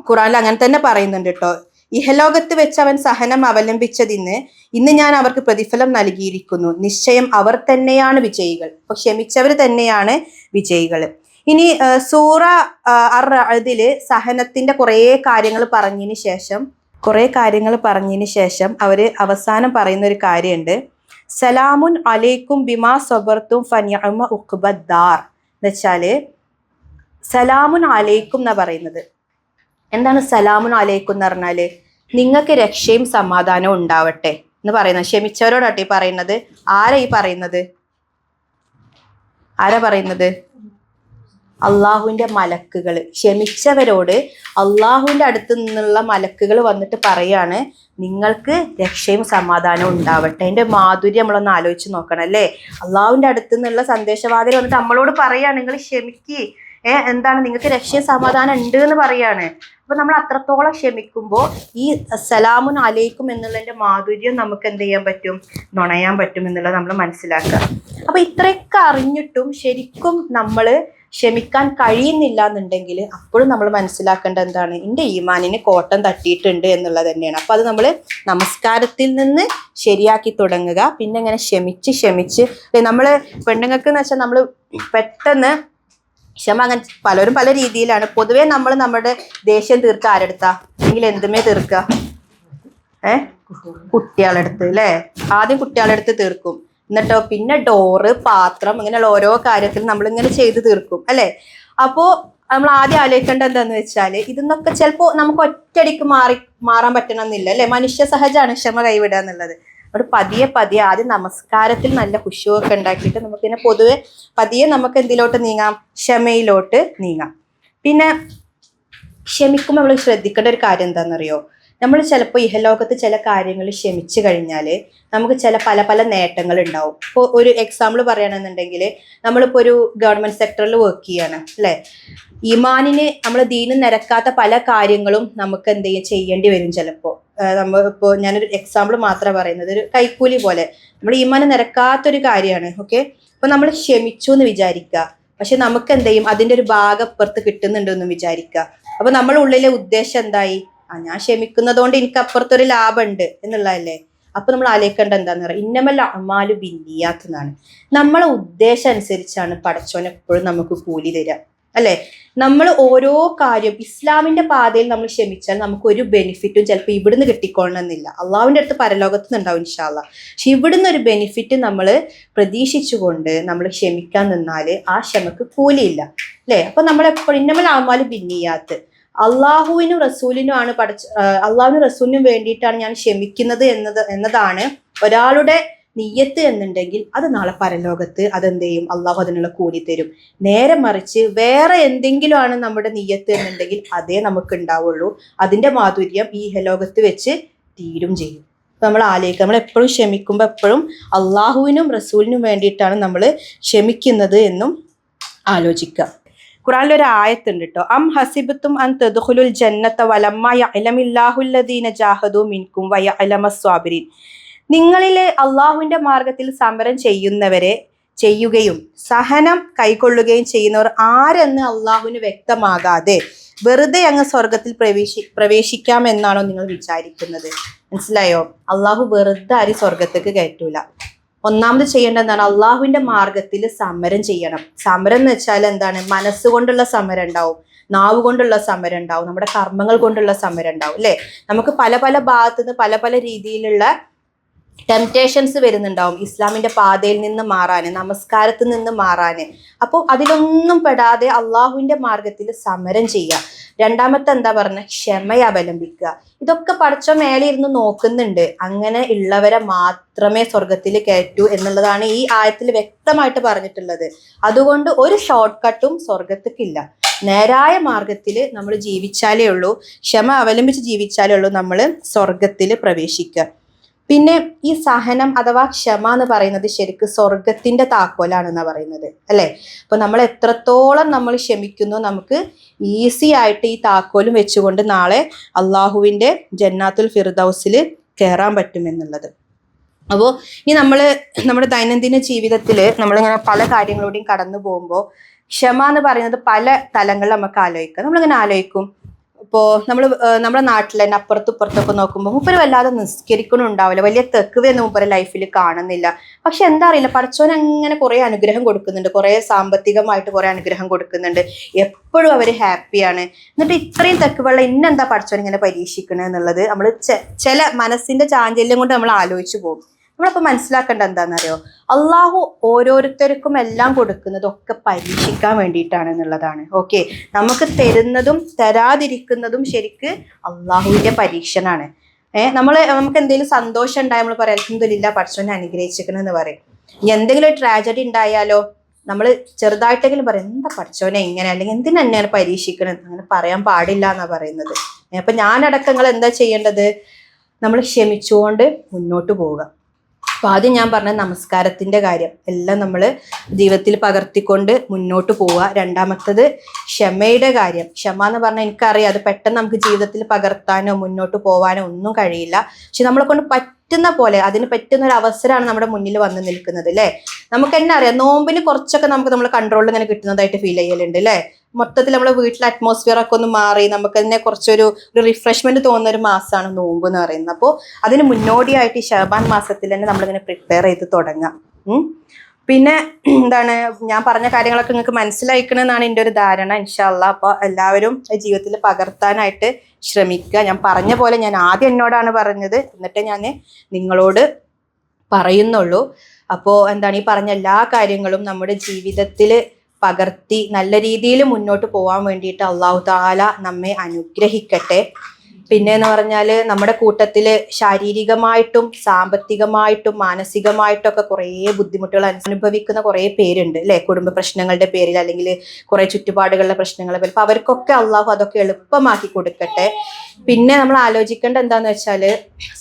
ഖുറാനിൽ അങ്ങനെ തന്നെ പറയുന്നുണ്ട് കേട്ടോ. ഇഹലോകത്ത് വെച്ച് അവൻ സഹനം അവലംബിച്ചതിന് ഇന്ന് ഞാൻ അവർക്ക് പ്രതിഫലം നൽകിയിരിക്കുന്നു. നിശ്ചയം അവർ തന്നെയാണ് വിജയികൾ. അപ്പൊ ക്ഷമിച്ചവർ തന്നെയാണ് വിജയികൾ. ഇനി സൂറ അർ-റഅദില് സഹനത്തിന്റെ കുറേ കാര്യങ്ങൾ പറഞ്ഞതിന് ശേഷം അവര് അവസാനം പറയുന്ന ഒരു കാര്യമുണ്ട്. സലാമുൻ അലൈക്കും ബിമാ സബർത്തും ഫനിഅമ ഉഖ്ബദ്ദാർ എന്ന് വെച്ചാല് സലാമുൻ അലൈക്കും എന്നാ പറയുന്നത്. എന്താണ് സലാമുൻ അലൈക്കും എന്ന് പറഞ്ഞാല്? നിങ്ങൾക്ക് രക്ഷയും സമാധാനവും ഉണ്ടാവട്ടെ എന്ന് പറയുന്നത്. ക്ഷമിച്ചവരോടാട്ടെ ഈ പറയുന്നത്. ആരാ പറയുന്നത്? അള്ളാഹുവിന്റെ മലക്കുകൾ. ക്ഷമിച്ചവരോട് അള്ളാഹുവിന്റെ അടുത്ത് നിന്നുള്ള മലക്കുകൾ വന്നിട്ട് പറയാണ് നിങ്ങൾക്ക് രക്ഷയും സമാധാനവും ഉണ്ടാവട്ടെ. അതിന്റെ മാധുര്യം നമ്മളൊന്ന് ആലോചിച്ച് നോക്കണം അല്ലേ? അള്ളാഹുവിന്റെ അടുത്ത് നിന്നുള്ള സന്ദേശവാദികൾ വന്നിട്ട് നമ്മളോട് പറയാണ് നിങ്ങൾ ക്ഷമിക്ക്, നിങ്ങൾക്ക് രക്ഷയും സമാധാനം ഉണ്ട് എന്ന് പറയാണ്. അപ്പൊ നമ്മൾ അത്രത്തോളം ക്ഷമിക്കുമ്പോൾ ഈ സലാമുൻ അലൈക്കും എന്നുള്ളതിന്റെ മാധുര്യം നമുക്ക് എന്ത് ചെയ്യാൻ പറ്റും? നുണയാൻ പറ്റും എന്നുള്ളത് നമ്മൾ മനസ്സിലാക്കുക. അപ്പൊ ഇത്രയൊക്കെ അറിഞ്ഞിട്ടും ശരിക്കും നമ്മൾ ക്ഷമിക്കാൻ കഴിയുന്നില്ല എന്നുണ്ടെങ്കിൽ അപ്പോഴും നമ്മൾ മനസ്സിലാക്കേണ്ടത് എന്താണ്? എൻ്റെ ഈമാനിന് കോട്ടം തട്ടിയിട്ടുണ്ട് എന്നുള്ളത് തന്നെയാണ്. അപ്പൊ അത് നമ്മൾ നമസ്കാരത്തിൽ നിന്ന് ശരിയാക്കി തുടങ്ങുക. പിന്നെ ഇങ്ങനെ ക്ഷമിച്ച് നമ്മള് പെണ്ണുങ്ങൾക്ക് എന്ന് വെച്ചാൽ നമ്മൾ പെട്ടെന്ന് ക്ഷമ അങ്ങനെ പലരും പല രീതിയിലാണ്. പൊതുവെ നമ്മൾ നമ്മുടെ ദേഷ്യം തീർക്കുക ആരെടുത്താ? അല്ലെങ്കിൽ എന്തുമേ തീർക്കുക? കുട്ടികളെടുത്ത് അല്ലേ? ആദ്യം കുട്ടികളെടുത്ത് തീർക്കും, എന്നിട്ടോ പിന്നെ ഡോറ്, പാത്രം, ഇങ്ങനെയുള്ള ഓരോ കാര്യത്തിൽ നമ്മളിങ്ങനെ ചെയ്ത് തീർക്കും അല്ലെ? അപ്പോ നമ്മൾ ആദ്യം ആലോചിക്കേണ്ടത് എന്താന്ന് വെച്ചാല് ഇതിന്നൊക്കെ ചിലപ്പോൾ നമുക്ക് ഒറ്റയടിക്ക് മാറാൻ പറ്റണമെന്നില്ല അല്ലെ? മനുഷ്യ സഹജമാണ് ക്ഷമ കൈവിടുക എന്നുള്ളത്. അവിടെ പതിയെ ആദ്യം നമസ്കാരത്തിൽ നല്ല ഖുശൂഅൊക്കെ ഉണ്ടാക്കിയിട്ട് നമുക്കിങ്ങനെ പൊതുവെ പതിയെ നമുക്ക് എന്തിലോട്ട് നീങ്ങാം? ക്ഷമയിലോട്ട് നീങ്ങാം. പിന്നെ ക്ഷമിക്കുമ്പോൾ നമ്മൾ ശ്രദ്ധിക്കേണ്ട ഒരു കാര്യം എന്താണെന്നറിയോ? നമ്മൾ ചിലപ്പോൾ ഇഹലോകത്ത് ചില കാര്യങ്ങൾ ക്ഷമിച്ചു കഴിഞ്ഞാൽ നമുക്ക് പല പല നേട്ടങ്ങൾ ഉണ്ടാവും. ഇപ്പോൾ ഒരു എക്സാമ്പിൾ പറയുകയാണെന്നുണ്ടെങ്കിൽ, നമ്മളിപ്പോൾ ഒരു ഗവൺമെന്റ് സെക്ടറിൽ വർക്ക് ചെയ്യാണ് അല്ലേ, ഈമാനിന് നമ്മൾ ദീന് നിരക്കാത്ത പല കാര്യങ്ങളും നമുക്ക് എന്ത് ചെയ്യേണ്ടി വരും ചിലപ്പോൾ. ഇപ്പോൾ ഞാനൊരു എക്സാമ്പിൾ മാത്രമാണ് പറയുന്നത്, ഒരു കൈക്കൂലി പോലെ നമ്മൾ ഈമാന് നിരക്കാത്തൊരു കാര്യമാണ്. ഓക്കെ, അപ്പൊ നമ്മൾ ക്ഷമിച്ചു എന്ന് വിചാരിക്കുക, പക്ഷെ നമുക്ക് എന്ത് ചെയ്യും, അതിന്റെ ഒരു ഭാഗം അപ്പുറത്ത് കിട്ടുന്നുണ്ടെന്ന് വിചാരിക്കുക. അപ്പൊ നമ്മുടെ ഉള്ളിലെ ഉദ്ദേശം എന്തായി, ഞാൻ ക്ഷമിക്കുന്നതുകൊണ്ട് എനിക്ക് അപ്പുറത്തൊരു ലാഭമുണ്ട് എന്നുള്ളതല്ലേ. അപ്പൊ നമ്മൾ ആലോചിക്കേണ്ട എന്താന്ന് പറയുക, ഇന്നമൽ അഅ്മാലു ബിന്നിയാത്ത് എന്നാണ്. നമ്മളെ ഉദ്ദേശം അനുസരിച്ചാണ് പടച്ചോൻ എപ്പോഴും നമുക്ക് കൂലി തരിക അല്ലെ. നമ്മൾ ഓരോ കാര്യം ഇസ്ലാമിന്റെ പാതയിൽ നമ്മൾ ക്ഷമിച്ചാൽ നമുക്ക് ഒരു ബെനിഫിറ്റും ചിലപ്പോൾ ഇവിടുന്ന് കിട്ടിക്കൊള്ളണമെന്നില്ല. അള്ളാഹുവിന്റെ അടുത്ത് പരലോകത്ത് നിന്നുണ്ടാവും ഇൻഷാ അല്ലാഹ്. പക്ഷെ ഇവിടുന്ന് ഒരു ബെനിഫിറ്റ് നമ്മൾ പ്രതീക്ഷിച്ചുകൊണ്ട് നമ്മൾ ക്ഷമിക്കാൻ നിന്നാൽ ആ ക്ഷമക്ക് കൂലിയില്ല അല്ലെ. അപ്പൊ നമ്മളെപ്പോഴും ഇന്നമൽ അഅ്മാലു ബിന്നിയാത്ത്, അള്ളാഹുവിനും റസൂലിനും ആണ് അള്ളാഹുവിനും റസൂലിനും വേണ്ടിയിട്ടാണ് ഞാൻ ക്ഷമിക്കുന്നത് എന്നതാണ് ഒരാളുടെ നിയ്യത്ത് എന്നുണ്ടെങ്കിൽ അത് നാളെ പരലോകത്ത് അതെന്ത് ചെയ്യും, അള്ളാഹു അതിനുള്ള കൂലി തരും. നേരെ മറിച്ച് വേറെ എന്തെങ്കിലും ആണ് നമ്മുടെ നിയ്യത്ത് എന്നുണ്ടെങ്കിൽ അതേ നമുക്ക് ഉണ്ടാവുള്ളൂ. അതിന്റെ മാധുര്യം ഈ ഇഹലോകത്ത് വെച്ച് തീരും ചെയ്യും. നമ്മൾ ആലോചിക്കുക, നമ്മൾ എപ്പോഴും ക്ഷമിക്കുമ്പോൾ എപ്പോഴും അള്ളാഹുവിനും റസൂലിനും വേണ്ടിയിട്ടാണ് നമ്മൾ ക്ഷമിക്കുന്നത് എന്നും ആലോചിക്കുക. ഖുറാനിൽ ഒരു ആയത്തുണ്ട് കേട്ടോ, അം ഹസിബത്തും അൻ തദ്ഖുലുൽ ജന്നത വലമ്മ യഅലമില്ലാഹുല്ലദീന ജാഹദു മിൻകും വയഅലമസ് സ്വാബിരീൻ. നിങ്ങളിലെ അള്ളാഹുവിന്റെ മാർഗത്തിൽ സമരം ചെയ്യുകയും സഹനം കൈക്കൊള്ളുകയും ചെയ്യുന്നവർ ആരെന്ന് അള്ളാഹുവിന് വ്യക്തമാകാതെ വെറുതെ അങ്ങ് സ്വർഗത്തിൽ പ്രവേശിക്കാമെന്നാണോ നിങ്ങൾ വിചാരിക്കുന്നത്? മനസ്സിലായോ? അള്ളാഹു വെറുതെ ആരും സ്വർഗത്തേക്ക് കയറ്റൂല. ഒന്നാമത് ചെയ്യേണ്ടതാണ് അള്ളാഹുവിന്റെ മാർഗത്തിൽ സമരം ചെയ്യണം. സമരം എന്ന് വെച്ചാൽ എന്താണ്, മനസ്സുകൊണ്ടുള്ള സമരം ഉണ്ടാവും, നാവ് കൊണ്ടുള്ള സമരം ഉണ്ടാവും, നമ്മുടെ കർമ്മങ്ങൾ കൊണ്ടുള്ള സമരം ഉണ്ടാവും അല്ലെ. നമുക്ക് പല പല ഭാഗത്തുനിന്ന് പല പല രീതിയിലുള്ള ടെംപ്റ്റേഷൻസ് വരുന്നുണ്ടാവും ഇസ്ലാമിന്റെ പാതയിൽ നിന്ന് മാറാന്, നമസ്കാരത്തിൽ നിന്ന് മാറാന്. അപ്പോൾ അതിലൊന്നും പെടാതെ അള്ളാഹുവിന്റെ മാർഗത്തിൽ സമരം ചെയ്യുക. രണ്ടാമത്തെ എന്താ പറഞ്ഞ, ക്ഷമയെ അവലംബിക്കുക. ഇതൊക്കെ പടച്ചോ മേലെ ഇരുന്ന് നോക്കുന്നുണ്ട്. അങ്ങനെ ഉള്ളവരെ മാത്രമേ സ്വർഗത്തിൽ കയറ്റൂ എന്നുള്ളതാണ് ഈ ആയത്തിൽ വ്യക്തമായിട്ട് പറഞ്ഞിട്ടുള്ളത്. അതുകൊണ്ട് ഒരു ഷോർട്ട് കട്ടും സ്വർഗത്തേക്കില്ല. നേരായ മാർഗത്തിൽ നമ്മൾ ജീവിച്ചാലേ ഉള്ളൂ, ക്ഷമ അവലംബിച്ച് ജീവിച്ചാലേ ഉള്ളൂ നമ്മൾ സ്വർഗത്തിൽ പ്രവേശിക്കുക. പിന്നെ ഈ സഹനം അഥവാ ക്ഷമ എന്ന് പറയുന്നത് ശരിക്കും സ്വർഗത്തിന്റെ താക്കോലാണെന്നാ പറയുന്നത് അല്ലെ. അപ്പൊ നമ്മൾ എത്രത്തോളം നമ്മൾ ക്ഷമിക്കുന്നു, നമുക്ക് ഈസി ആയിട്ട് ഈ താക്കോലും വെച്ചുകൊണ്ട് നാളെ അള്ളാഹുവിന്റെ ജന്നാത്തുൽ ഫിർദൗസിൽ കയറാൻ പറ്റുമെന്നുള്ളത്. അപ്പോൾ ഈ നമ്മുടെ ദൈനംദിന ജീവിതത്തിൽ നമ്മളിങ്ങനെ പല കാര്യങ്ങളൂടെയും കടന്നു പോകുമ്പോൾ ക്ഷമ എന്ന് പറയുന്നത് പല തലങ്ങളിൽ നമുക്ക് ആലോചിക്കാം. നമ്മളിങ്ങനെ ആലോചിക്കും, ഇപ്പോൾ നമ്മുടെ നാട്ടിൽ തന്നെ അപ്പുറത്തും ഇപ്പുറത്തൊക്കെ നോക്കുമ്പോൾ മൂപ്പര് വല്ലാതെ നിസ്കരിക്കണുണ്ടാവില്ല, വലിയ തെക്കുവൊന്നും മൂപ്പര് ലൈഫിൽ കാണുന്നില്ല. പക്ഷെ എന്താ അറിയില്ല, പടച്ചോൻ അങ്ങനെ കുറെ അനുഗ്രഹം കൊടുക്കുന്നുണ്ട്, കുറെ സാമ്പത്തികമായിട്ട് കുറെ അനുഗ്രഹം കൊടുക്കുന്നുണ്ട്, എപ്പോഴും അവര് ഹാപ്പിയാണ്. എന്നിട്ട് ഇത്രയും തെക്കുവെള്ള ഇന്നെന്താ പടച്ചോൻ ഇങ്ങനെ പരീക്ഷിക്കണത് എന്നുള്ളത് നമ്മൾ ചില മനസ്സിന്റെ ചാഞ്ചല്യം കൊണ്ട് നമ്മൾ ആലോചിച്ചു പോകും. നമ്മളപ്പോൾ മനസ്സിലാക്കേണ്ട എന്താണെന്നറിയോ, അള്ളാഹു ഓരോരുത്തർക്കും എല്ലാം കൊടുക്കുന്നതൊക്കെ പരീക്ഷിക്കാൻ വേണ്ടിയിട്ടാണ് എന്നുള്ളതാണ്. ഓക്കെ, നമുക്ക് തരുന്നതും തരാതിരിക്കുന്നതും ശരിക്ക് അള്ളാഹുവിന്റെ പരീക്ഷണാണ്. നമുക്ക് എന്തെങ്കിലും സന്തോഷം ഉണ്ടായാൽ നമ്മൾ പറയാം അൽഹംദുലില്ലാ പടച്ചോനെ അനുഗ്രഹിച്ചിരിക്കണം എന്ന് പറയും. ഇനി എന്തെങ്കിലും ഒരു ട്രാജഡി ഉണ്ടായാലോ നമ്മൾ ചെറുതായിട്ടെങ്കിലും പറയും എന്താ പടച്ചോനെ ഇങ്ങനെ, അല്ലെങ്കിൽ എന്തിനാ എന്നെയാണ് പരീക്ഷിക്കണം, അങ്ങനെ പറയാൻ പാടില്ല എന്നാ പറയുന്നത്. അപ്പൊ ഞാനടക്കങ്ങൾ എന്താ ചെയ്യേണ്ടത്, നമ്മൾ ക്ഷമിച്ചുകൊണ്ട് മുന്നോട്ട് പോവുക. അപ്പൊ ആദ്യം ഞാൻ പറഞ്ഞ നമസ്കാരത്തിന്റെ കാര്യം എല്ലാം നമ്മൾ ജീവിതത്തിൽ പകർത്തിക്കൊണ്ട് മുന്നോട്ട് പോവുക. രണ്ടാമത്തത് ക്ഷമയുടെ കാര്യം. ക്ഷമ എന്ന് പറഞ്ഞാൽ എനിക്കറിയാം അത് പെട്ടെന്ന് നമുക്ക് ജീവിതത്തിൽ പകർത്താനോ മുന്നോട്ട് പോവാനോ ഒന്നും കഴിയില്ല. പക്ഷെ നമ്മളെ കൊണ്ട് പറ്റുന്ന പോലെ അതിന് പറ്റുന്ന ഒരു അവസരമാണ് നമ്മുടെ മുന്നിൽ വന്ന് നിൽക്കുന്നത് അല്ലേ. നമുക്ക് തന്നെ അറിയാം, നോമ്പിന് കുറച്ചൊക്കെ നമുക്ക് നമ്മളെ കൺട്രോളിൽ ഇങ്ങനെ കിട്ടുന്നതായിട്ട് ഫീൽ ചെയ്യലുണ്ട് അല്ലേ. മൊത്തത്തിൽ നമ്മുടെ വീട്ടിലെ അറ്റ്മോസ്ഫിയർ ഒക്കെ ഒന്ന് മാറി നമുക്ക് തന്നെ കുറച്ചൊരു റിഫ്രഷ്മെന്റ് തോന്നുന്ന ഒരു മാസമാണ് നോമ്പ് എന്ന് പറയുന്നത്. അപ്പോൾ അതിന് മുന്നോടിയായിട്ട് ഈ ശഅബാൻ മാസത്തിൽ തന്നെ നമ്മളിങ്ങനെ പ്രിപ്പയർ ചെയ്ത് തുടങ്ങാം. പിന്നെ എന്താണ്, ഞാൻ പറഞ്ഞ കാര്യങ്ങളൊക്കെ നിങ്ങൾക്ക് മനസ്സിലായിക്കണമെന്നാണ് എൻ്റെ ഒരു ധാരണ ഇൻഷാ അല്ലാഹ്. അപ്പോൾ എല്ലാവരും ജീവിതത്തിൽ പകർത്താനായിട്ട് ശ്രമിക്കുക. ഞാൻ പറഞ്ഞ പോലെ ഞാൻ ആദ്യം എന്നോടാണ് പറഞ്ഞത്, എന്നിട്ടേ ഞാൻ നിങ്ങളോട് പറയുന്നുള്ളൂ. അപ്പോൾ എന്താണ്, ഈ പറഞ്ഞ എല്ലാ കാര്യങ്ങളും നമ്മുടെ ജീവിതത്തിൽ പകർത്തി നല്ല രീതിയിൽ മുന്നോട്ട് പോകാൻ വേണ്ടിയിട്ട് അള്ളാഹു തആല നമ്മെ അനുഗ്രഹിക്കട്ടെ. പിന്നെ എന്ന് പറഞ്ഞാൽ നമ്മുടെ കൂട്ടത്തിൽ ശാരീരികമായിട്ടും സാമ്പത്തികമായിട്ടും മാനസികമായിട്ടും ഒക്കെ കുറേ ബുദ്ധിമുട്ടുകൾ അനുഭവിക്കുന്ന കുറേ പേരുണ്ട് അല്ലെ, കുടുംബ പ്രശ്നങ്ങളുടെ പേരിൽ അല്ലെങ്കിൽ കുറേ ചുറ്റുപാടുകളുടെ പ്രശ്നങ്ങളുടെ പേരിൽ. അപ്പൊ അവർക്കൊക്കെ അള്ളാഹു അതൊക്കെ എളുപ്പമാക്കി കൊടുക്കട്ടെ. പിന്നെ നമ്മൾ ആലോചിക്കേണ്ട എന്താന്ന് വെച്ചാൽ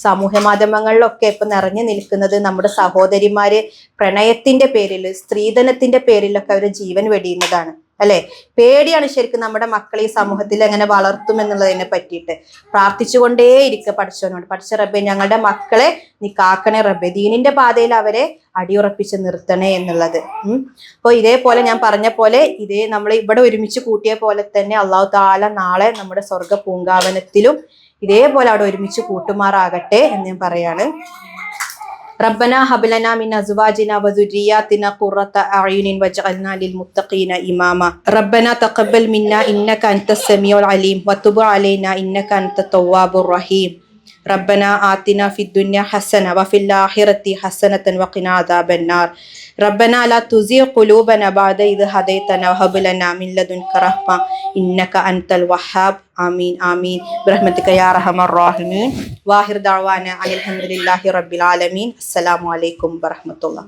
സമൂഹ മാധ്യമങ്ങളിലൊക്കെ ഇപ്പൊ നിറഞ്ഞു നിൽക്കുന്നത് നമ്മുടെ സഹോദരിമാര് പ്രണയത്തിന്റെ പേരിൽ, സ്ത്രീധനത്തിന്റെ പേരിലൊക്കെ അവർ ജീവൻ വെടിയുന്നതാണ് അല്ലെ. പേടിയാണ് ശരിക്കും നമ്മുടെ മക്കളെ ഈ സമൂഹത്തിൽ എങ്ങനെ വളർത്തും എന്നുള്ളതിനെ പറ്റിയിട്ട്. പ്രാർത്ഥിച്ചുകൊണ്ടേ ഇരിക്കുക പഠിച്ചവനോട്, പഠിച്ച റബ്ബേ ഞങ്ങളുടെ മക്കളെ നീ കാക്കണേ റബ്ബേ, ദീനിന്റെ പാതയിൽ അവരെ അടിയുറപ്പിച്ച് നിർത്തണേ എന്നുള്ളത്. അപ്പോൾ ഇതേപോലെ ഞാൻ പറഞ്ഞ പോലെ നമ്മൾ ഇവിടെ ഒരുമിച്ച് കൂട്ടിയ പോലെ തന്നെ അള്ളാഹു താല നാളെ നമ്മുടെ സ്വർഗ പൂങ്കാവനത്തിലും ഇതേപോലെ അവിടെ ഒരുമിച്ച് കൂട്ടുമാറാകട്ടെ എന്ന് ഞാൻ പറയാണ്. ربنا هب لنا من ازواجنا وذرياتنا قرة اعين واجعلنا للمتقين اماما ربنا تقبل منا انك انت السميع العليم وتب علينا انك انت التواب الرحيم ربنا آتنا في الدنيا حسنة وفي الآخرة حسنة وقنا عذاب النار ربنا لا تزغ قلوبنا بعد إذ هديتنا وهب لنا من لدنك رحمة إنك أنت الوهاب آمين آمين برحمتك يا أرحم الراحمين وآخر دعوانا أن الحمد لله رب العالمين السلام عليكم ورحمة الله.